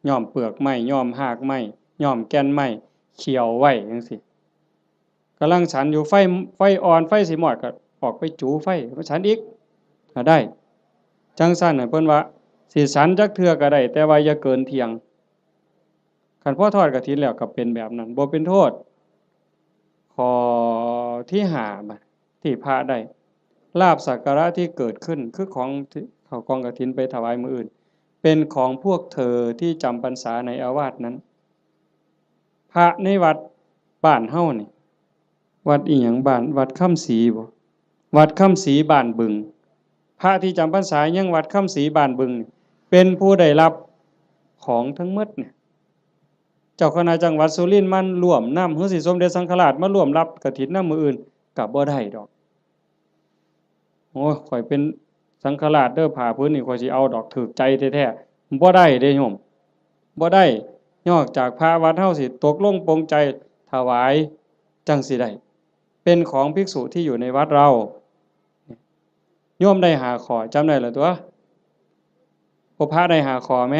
ย้อมเปลือกไม้ย้อมรากไม้ย้อมแก่นไม้เขี่ยวไว้จังซี่กำลังฉันอยู่ไฟอ่อนไฟสิมอดก็ออกไปจูไฟมาฉันอีกก็ได้จังซั่นน่ะเพิ่นว่าสิฉันจักเทื่อก็ได้แต่ว่าอย่าเกินเที่ยงคันพอทอดกฐินแล้วก็เป็นแบบนั้นบ่เป็นโทษข้อที่5บัดที่พระได้ลาภสักการะที่เกิดขึ้นคือของที่เข้ากองกฐินไปถวายมื้ออื่นเป็นของพวกเธอที่จำพรรษาในอาวาสนั้นพระในวัดบ้านเฮานี่วัดอีหยังบ้านวัดค่ำศรีบ่วัดค่ำศรีบ้านบึงพระที่จำพรรษายังวัดค่ำศรีบ้านบึงเป็นผู้ได้รับของทั้งหมดเนี่ยเจ้าคณะจังหวัดสุรินทร์มันร่วมนำหรือสิสมเด็จสังฆราชมาร่วมรับกฐินนำมื้ออื่นก็บ่ได้ดอกโอ้ยข่อยเป็นสังฆราชเด้อผ้าพื้นนี่ข่อยสิเอาดอกถูกใจแท้ๆบ่ได้เด้โยมบ่ได้นอกจากพระวัดเฮาสิตกลงปรงใจถวายจังสิได้เป็นของภิกษุที่อยู่ในวัดเราโยมได้5ข้อจำได้แล้วตัวพระได้5ข้อแหม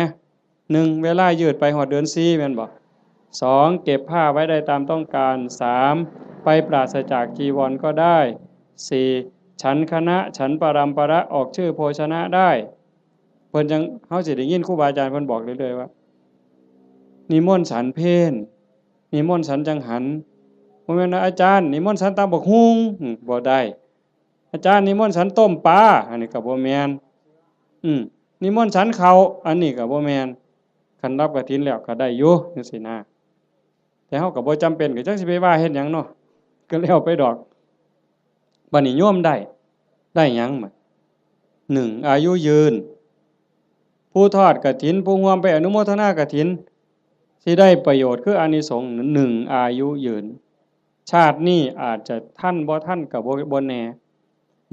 1เวลายืดไปฮอดเดือน4แม่นบ่2เก็บผ้าไว้ได้ตามต้องการ3ไปปราศจากจีวรก็ได้4ฉันคณะฉันปรัมประออกชื่อโภชนะได้เพิ่นจังเฮาสิได้ยินครูบาอาจารย์เพิ่นบอกเรื่อยๆว่านิมนต์ฉันเพลนิมนต์ฉันจังหันบ่แม่นว่าอาจารย์นิมนต์ฉันตำบักหุ่งบ่ได้อาจารย์นิมนต์ฉันต้มปลาอันนี้ก็บ่แม่นนิมนต์ฉันข้าวอันนี้ก็บ่แม่นคันรับกฐินแล้วก็ได้อยู่จังซี่นะแต่เฮาก็บ่จำเป็นก็จักสิไปว่าเฮ็ดหยังเนาะก็แล้วไปดอกบัดนี้โยมได้หยังบัด1อายุยืนผู้ทอดกฐินผู้ร่วมไปอนุโมทนากฐินสิได้ประโยชน์คืออานิสงส์1อายุยืนชาตินี้อาจจะท่านบ่ทันก็บ่แน่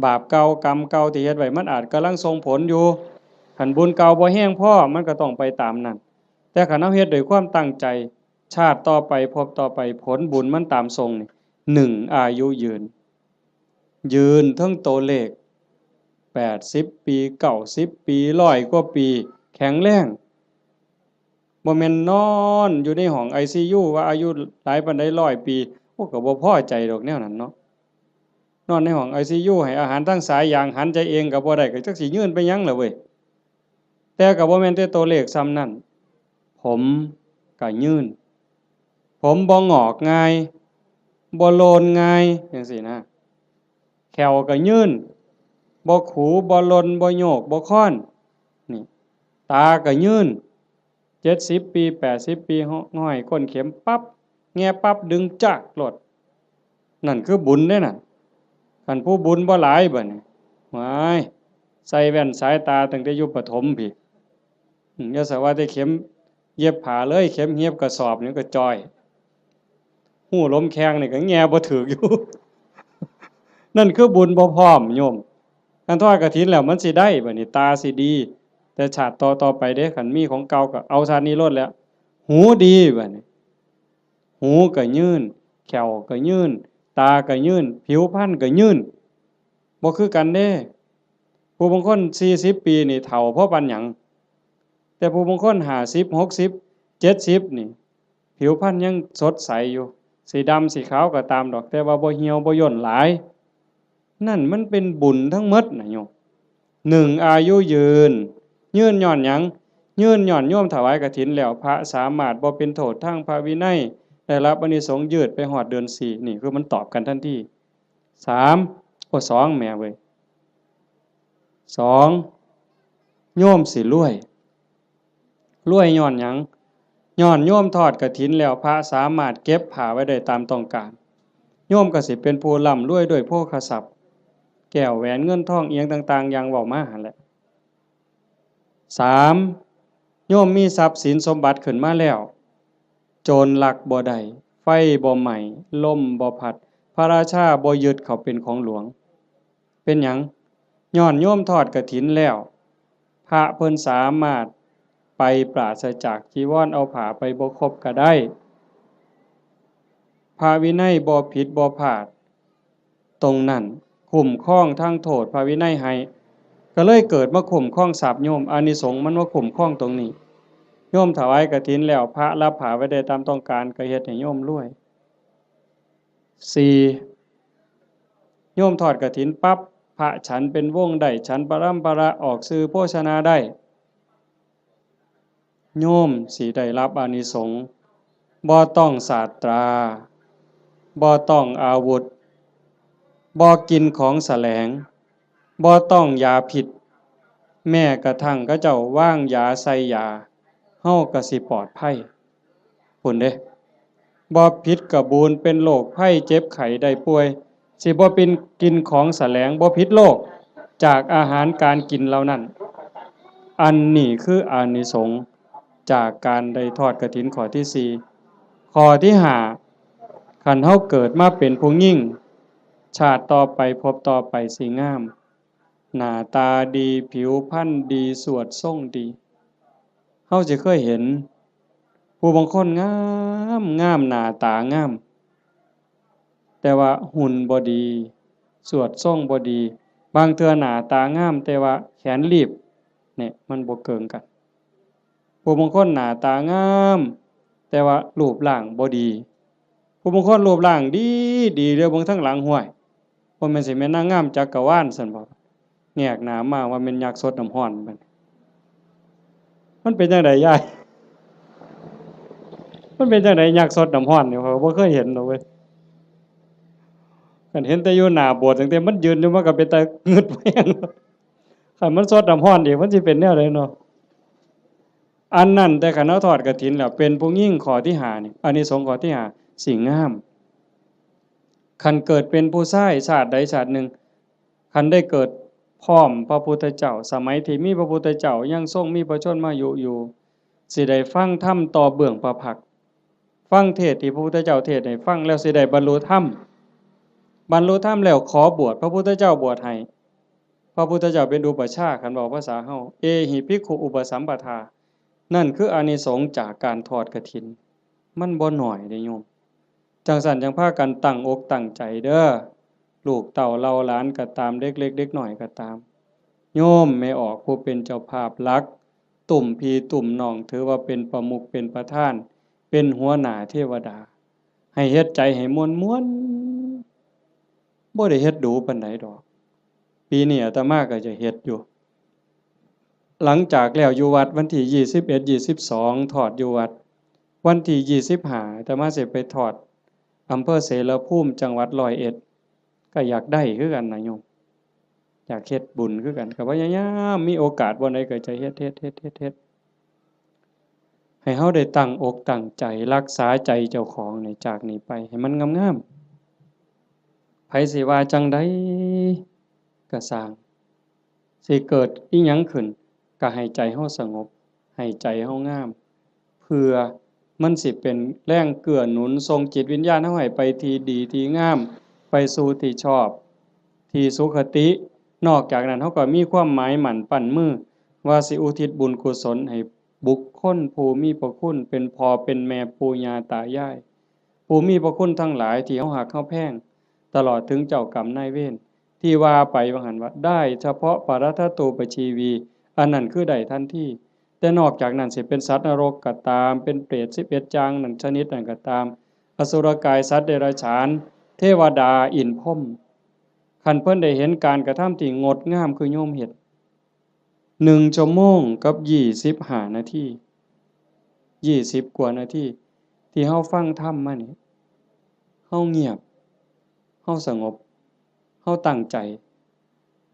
บาปเก่ากรรมเก่าที่เฮ็ดไว้มันอาจกำลังส่งผลอยู่คันบุญเก่าบ่แห้งพอมันก็ต้องไปตามนั้นแต่คันเฮาเฮ็ดด้วยความตั้งใจชาติต่อไปภพต่อไปผลบุญมันตามทรงนี่1อายุยืนทั้งตัวเลข80ปี90ปี100กว่าปีแข็งแรงบ่แม่นนอนอยู่ในห้อง ICU ว่าอายุหลายปานใด100ปีโอ้ก็บ่พอใจดอกแนวนั้นเนาะนอนในห้อง ICU ให้อาหารทางสายยางหันใจเองก็บ่ได้ก็จักสิยืนไปหยังล่ะเว้ยแต่ก็บ่แม่นแต่ตัวเลขซ้ำนั้นผมก็ยืนผมบ่งอกง่ายบ่โลนง่ายจังซี่นะแขวก็ยืนบ่ขูบ่ลนบ่โยกบ่ค้อนนี่ตาก็ยืน70ปี80ปีห้อยก้นเข็มปั๊บแง่ปั๊บดึงจักโลดนั่นคือบุญเด้นั่นคันผู้บุญบ่หลายบัดนี้ว้ายใส่แว่นสายตาตั้งแต่อยู่ประถมพี่อย่าสว่าแต่เข็มเย็บผ้าเลยเข็มเย็บกระสอบนี่ก็จ้อยหูลมแข้งนี่ก็แง่บ่ถึกอยู่ นั่นคือบุญบ่พร้อมโยมคันทอดกฐินแล้วมันสิได้บัดนี้ตาสิดีแต่ชาติต่อไปเด้คันมีของเก่าก็เอาชาตินี้โลดแล้วหูดีบัดนี้หูก็ยืนแขวก็ยืนตาก็ยืนผิวพรรณก็ยืนบ่คือกันเด้ผู้บางคน40ปีนี่เฒ่าเพราะปานหยังแต่ผู้บางคน50 60 70นี่ผิวพรรณยังสดใสอยู่สีดำสีขาวก็ตามดอกแต่ว่าบ่เหี่ยวบ่ย่นหลายนั่นมันเป็นบุญทั้งหมดน่ะโยม1อายุยืนย้อนหยังยืนย้อนโยมถวายกฐินแล้วพระสามารถบ่เป็นโทษทางพระวินัยได้รับอานิสงส์ยืดไปฮอดเดือน4นี่คือมันตอบกันทันที32แม่เว้ย2โยมสิรวยย้อนหยัง ย้อนโยมทอดกฐินแล้วพระสามารถเก็บผ้าไว้ได้ตามต้องการโยมก็สิเป็นผู้ร่ำรวยด้วยโภคทรัพย์แก้วแหวนเงินทองเอียงต่างๆอย่างเว้ามาหั่นแหละ3โยมมีทรัพย์สินสมบัติขึ้นมาแล้วโจรลักบ่ได้ไฟบ่ไหม้ลมบ่พัดพระราชาบ่ยึดเขาเป็นของหลวงเป็นหยังย้อนโยมทอดกฐินแล้วพระเพิ่นสามารถไปปราศจากจีวรเอาผ้าไปบ่ครบก็ได้พระวินัยบ่ผิดบ่พลาดตรงนั้นคุ้มครองทางโทษพระวินัยให้ก็เลยเกิดมาคุ้มครองทรัพย์โยมอานิสงส์มันว่าคุ้มครองตรงนี้โยมถวายกฐินแล้วพระรับผ้าไว้ได้ตามต้องการก็เฮ็ดให้โยมรวย4โยมทอดกฐินปั๊บพระฉันเป็นวงได้ฉันปรัมประออกสื่อโภชนาได้โยมสิได้รับอานิสงส์บ่ต้องศาสตราบ่ต้องอาวุธบ่กินของแสลงบ่ต้องยาพิษแม้กระทั่งเขาเจ้าว่างยาใส่ยาเฮาก็สิปลอดภัยพุ่นเด้บ่ผิดกระบูนเป็นโรคภัยเจ็บไข้ได้ป่วยสิบ่เป็นกินของแสลงบ่ผิดโรคจากอาหารการกินเหล่านั้นอันนี้คืออานิสงส์จากการได้ทอดกฐินข้อที่4ข้อที่5คันเฮาเกิดมาเป็นผู้หญิงชาติต่อไปพบต่อไปสิงามหน้าตาดีผิวพรรณดีสวดทรงดีเฮาสิเคยเห็นผู้บางคนงามงามหน้าตางามแต่ว่าหุ่นบ่ดีสวดทรงบ่ดีบางเทื่อหน้าตางามแต่ว่าแขนรีบเนี่ยมันบ่เกิงกันผู้บางคนหน้าตางามแต่ว่ารูปร่างบ่ดีผู้บางคนรูปร่างดีดีเด้อเบิ่งทั้งหลังห้วยบ่แม่นสิแม่นนางงามจักรวาลซั่นบ่แงกหน้ามาว่าแม่นยักษ์สดน้ำร้อนมันเป็นจังไดยายมันเป็นจังไดยักษ์สดน้ำร้อนนี่ข้อยบ่เคยเห็นดอกเว้ยคันเห็นแต่อยู่หน้าโบสถ์ตั้งแต่มันยืนอยู่มันก็เป็นตางึดแม่งคันมันสดน้ำร้อนอีกมันสิเป็นแนวใดเนาะอันนั้นแต่คันเฮาทอดกฐินแล้วเป็นผู้หญิงข้อที่5นี่อานิสงส์ข้อที่5สิงามคันเกิดเป็นผู้ชายชาติใดชาติหนึ่งคันได้เกิดพร้อมพระพุทธเจ้าสมัยที่มีพระพุทธเจ้ายังทรงมีพระชนมายุอยู่สิได้ฟังธรรมต่อเบื้องพระพักตร์ฟังเทศน์ที่พระพุทธเจ้าเทศน์ให้ฟังแล้วสิได้บรรลุธรรมบรรลุธรรมแล้วขอบวชพระพุทธเจ้าบวชให้พระพุทธเจ้าเป็นอุปัชฌาย์คันบอกภาษาเฮาเอหิภิกขุอุปสัมปทานั่นคืออานิสงส์จากการทอดกฐินมันบ่น้อยเด้โยมจังซั่นจังพากันตั้งอกตั้งใจเด้อลูกเต้าเราหลานก็ตามเด็กเล็กเด็กน้อยก็ตามโยมแม่ออกผู้เป็นเจ้าภาพหลักตุ่มพี่ตุ่มน้องถือว่าเป็นประมุขเป็นประธานเป็นหัวหน้าเทวดาให้เฮ็ดใจให้ม่วนๆบ่ได้เฮ็ดดูปานใดดอกปีนี้อาตมาก็จะเฮ็ดอยู่หลังจากแล้วอยู่วัดวันที่21 22ทอดอยู่วัดวันที่25อาตมาสิไปทอดอำเภอเสรภูมิจังหวัดร้อยเอ็ดก็อยากได้คือกันนะโยมอยากเฮ็ดบุญคือกันก็พยายามมีโอกาสบ่ใดก็จะเฮ็ดให้เฮาได้ตั้งอกตั้งใจรักษาใจเจ้าของนี่จากนี้ไปให้มันงามๆไผสิว่าจังใดก็สร้างสิเกิดอิหยังขึ้นก็ให้ใจเฮาสงบให้ใจเฮางามเพื่อมันสิเป็นแรงเกื้อหนุนส่งจิตวิญญาณเฮาให้ไปที่ดีที่งามไปสู่ที่ชอบที่สุขตินอกจากนั้นเฮาก็มีความหมายหมั่นปั้นมือว่าสิอุทิศบุญกุศลให้บุคคลผู้มีพระคุณเป็นพ่อเป็นแม่ปู่ย่าตายายผู้มีพระคุณทั้งหลายที่เฮาฮักเฮาแพงตลอดถึงเจ้ากรรมนายเวรที่ว่าไปว่าหั่นว่าได้เฉพาะปรัตถตูปชีวีอันนั้นคือได้ทันทีแต่นอกจากนั้นสิเป็นสัตว์นรกก็ตามเป็นเปรต11จางนั่นชนิดนั้นก็ตามอสุรกายสัตว์เดรัจฉานเทวดาอินทร์พรหมคันเพิ่นได้เห็นการกระทำที่งดงามคือโยมเฮ็ด1 ชั่วโมงกับ25 นาที20 กว่านาทีที่เฮาฟังธรรมมานี่เฮาเงียบเฮาสงบเฮาตั้งใจ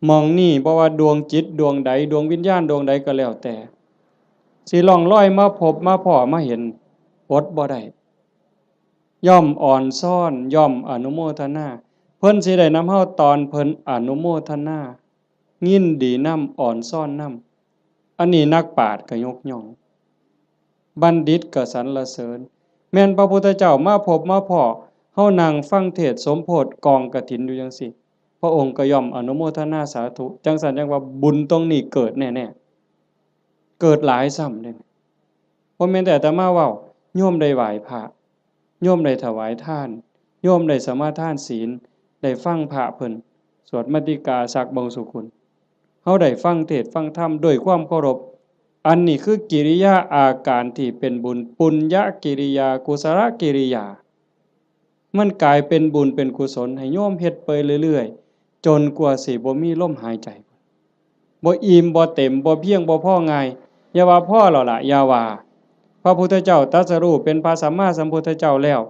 มองนี่บ่ว่าดวงจิตดวงใดดวงวิญญาณดวงใดก็แล้วแต่สิล่องลอยมาพบมาพ้อมาเห็น อดบ่ได้ย่อมอ่อนซ่อนย่อมอนุโมทนาเพิ่นสิได้นำเฮาตอนเพิ่นอนุโมทนายินดีนำอ่อนซ่อนนำอันนี้นักปราชญ์ก็ยกย่องบัณฑิตก็สรรเสริญแม่นพระพุทธเจ้ามาพบมาพ้อเฮานั่งฟังเทศน์สมโพธิกองกฐินอยู่จังซี่พระองค์ก็ย่อมอนุโมทนาสาธุจังซั่นจังว่าบุญตรงนี้เกิดแน่ๆเกิดหลายซ้ำเด้บ่แม่นแต่อาตมาเว้าโยมได้ไหว้พระโยมได้ถวายทานโยมได้สมาทานศีลได้ฟังพระเพิ่นสวดมาติกาสักบงสุกุลเฮาได้ฟังเทศน์ฟังธรรมด้วยความเคารพอันนี้คือกิริยาอาการที่เป็นบุญปุญญกิริยากุศลกิริยามันกลายเป็นบุญเป็นกุศลให้โยมเฮ็ดไปเรื่อยๆจนกว่าสิบ่มีลมหายใจบ่อิ่มบ่เต็มบ่เพียงบ่พอง่ายอย่าว่าพอแล้วล่ะอย่าว่าพระพุทธเจ้าตรัสรู้เป็นพระสัมมาสัมพุทธเจ้าแล้ว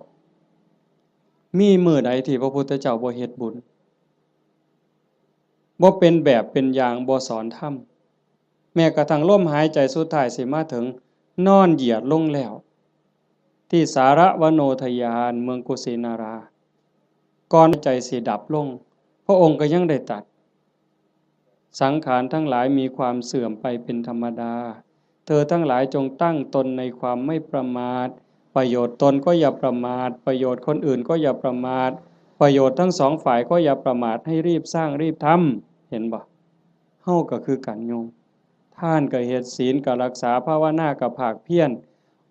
มีมื้อใดที่พระพุทธเจ้าบ่เฮ็ดบุญบ่เป็นแบบเป็นอย่างบ่สอนธรรมแม้กระทั่งลมหายใจสุดท้ายสิมาถึงนอนเหยียดลงแล้วที่สารวโนทยานเมืองกุสินาราก่อนใจสิดับลงพระองค์ก็ยังได้ตรัสสังขารทั้งหลายมีความเสื่อมไปเป็นธรรมดาเธอทั้งหลายจงตั้งตนในความไม่ประมาทประโยชน์ตนก็อย่าประมาทประโยชน์คนอื่นก็อย่าประมาทประโยชน์ทั้งสองฝ่ายก็อย่าประมาทให้รีบสร้างรีบทำเห็นบ่เฮาก็คือกันโยมท่านก็เฮ็ดศีลก็รักษาภาวนาก็ภาคเพียร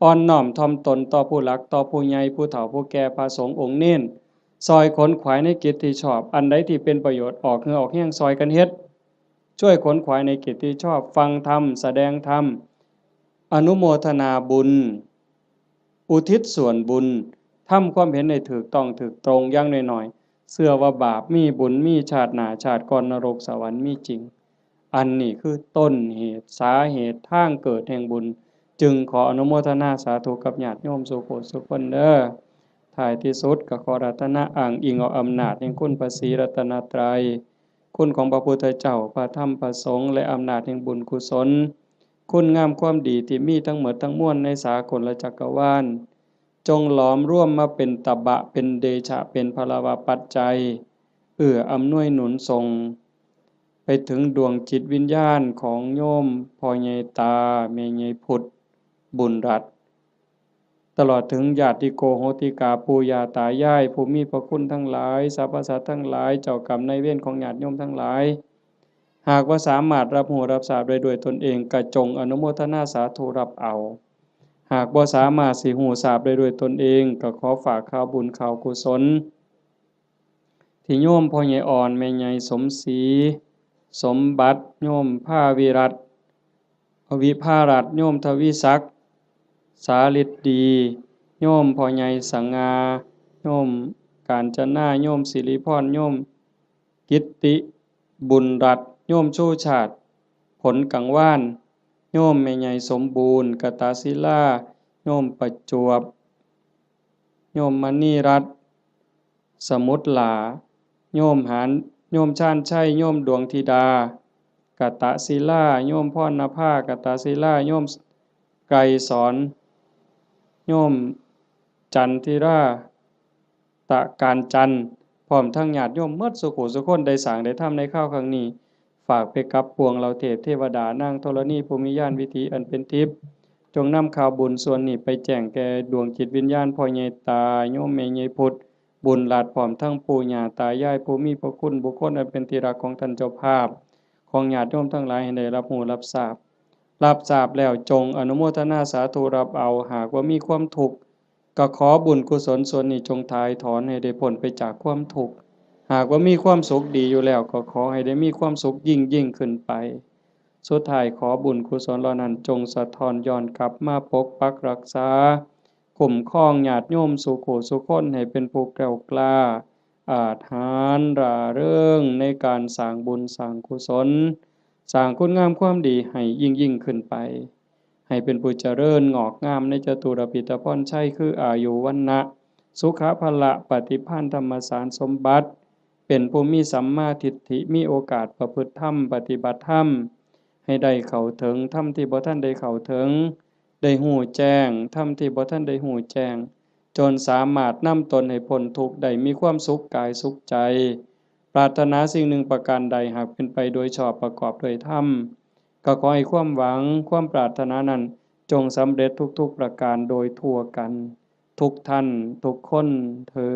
อ่อนน้อมถ่อมตนต่อผู้หลักต่อผู้ใหญ่ผู้เฒ่าผู้แก่พระสงฆ์องค์เน้นซอยขนขวายในกิจที่ชอบอันใดที่เป็นประโยชน์ออกเหงื่อออกแห้งซอยกันเฮ็ดช่วยขนขวายในกิจที่ชอบฟังธรรมแสดงธรรมอนุโมทนาบุญอุทิศส่วนบุญทำความเห็นในถูกต้องถูกตรงอย่างน้อยๆเชื่อว่าบาปมีบุญมีชาติหน้าชาติก่อนนรกสวรรค์มีจริงอันนี้คือต้นเหตุสาเหตุทางเกิดแห่งบุญจึงขออนุโมทนาสาธุกับญาติโยมสุโขสุขคนเด้อท้ายที่สุดก็ขอรัตนะอ้างอิงเอาอำนาจแห่งคุณพระศรีรัตนตรัยคุณของพระพุทธเจ้าพระธรรมพระสงฆ์และอำนาจแห่งบุญกุศลคุณงามความดีที่มีทั้งหมดทั้งมวลในสากลจักรวาลจงหลอมร่วมมาเป็นตบะเป็นเดชะเป็นพลวะปัจจัยอำนวยหนุนทรงไปถึงดวงจิตวิญญาณของโยมพ่อใหญ่ตาแม่ใหญ่พุทธบุญรัตน์ตลอดถึงญาติโกโหติกาปู่ย่าตายายผู้มีพระคุณทั้งหลายสรรพสัตว์ทั้งหลายเจ้ากรรมนายเวรของญาติโยมทั้งหลายหากว่าสามารถรับรู้รับทราบได้ด้วยตนเองก็จงอนุโมทนาสาธุรับเอาหากบ่สามารถสิรู้ทราบได้ด้วยตนเองก็ขอฝากข่าวบุญข่าวกุศลที่โยมพ่อใหญ่อ่อนแม่ใหญ่สมศรีสมบัติโยมภาวิรัตน์วิภารัตน์โยมทวีศักดิ์สาฤทธิ์ดีโยมพ่อใหญ่สังงาโยมกาญจนาโยมสิริพรโยมกิตติบุญรัตน์โยมชูชาติผลกังวานโยมแม่ใหญ่สมบูรณ์กตศิลาโยมประจวบโยมมณีรัตน์สมุทรหลาโยมหานโยมชาญชัยโยมดวงธิดากตศิลาโยมพรณภากตศิลาโยมไกรสอนโยมจันทิราตะการจันทร์พร้อมทั้งญาติโยมหมดสุขุสุคนได้สร้างได้ทำในข้าวครั้งนี้ฝากไปกับปวงเราเทพเทวดานางธรณีภูมิญาณวิถีอันเป็นทิพย์จงนำข่าวบุญส่วนนี้ไปแจ้งแก่ดวงจิตวิญญาณพ่อใหญ่ตาโยมแม่ใหญ่พุทธบุญหลาดพร้อมทั้งปู่ย่าตายายผู้มีพระคุณบุคคลอันเป็นที่รักของท่านเจ้าภาพของญาติโยมทั้งหลายให้ได้รับรู้รับทราบแล้วจงอนุโมทนาสาธุรับเอาหากว่ามีความทุกข์ก็ขอบุญกุศลส่วนนี้จงถ่ายถอนให้ได้พ้นไปจากความทุกข์หากว่ามีความสุขดีอยู่แล้วก็ขอให้ได้มีความสุขยิ่งขึ้นไปสุดท้ายขอบุญกุศลเหล่านั้นจงสะท้อนย้อนกลับมาปกปักรักษาคุ้มครองญาติโยมสุขสุขคนให้เป็นผู้แกล้วกล้าอาจหาญร่าเริงในการสร้างบุญสร้างกุศลสร้างคุณงามความดีให้ยิ่งขึ้นไปให้เป็นผู้เจริญงอกงามในจตุรพิธพรชัยคืออายุวรรณะสุขภละปฏิภาณธรรมสารสมบัติเป็นผู้มีสัมมาทิฏฐิมีโอกาสประพฤติธรรมปฏิบัติธรรมให้ได้เข้าถึงธรรมที่บ่ทันได้เข้าถึง ได้ฮู้แจ้งธรรมที่บ่ทันได้ฮู้แจ้งจนสามารถนำตนให้พ้นทุกข์ได้มีความสุขกายสุขใจปรารถนาสิ่งหนึ่งประการใดหากเป็นไปโดยชอบประกอบด้วยธรรมก็ขอให้ความหวังความปรารถนานั้นจงสำเร็จทุกๆประการโดยทั่วกันทุกท่านทุกคนเทอ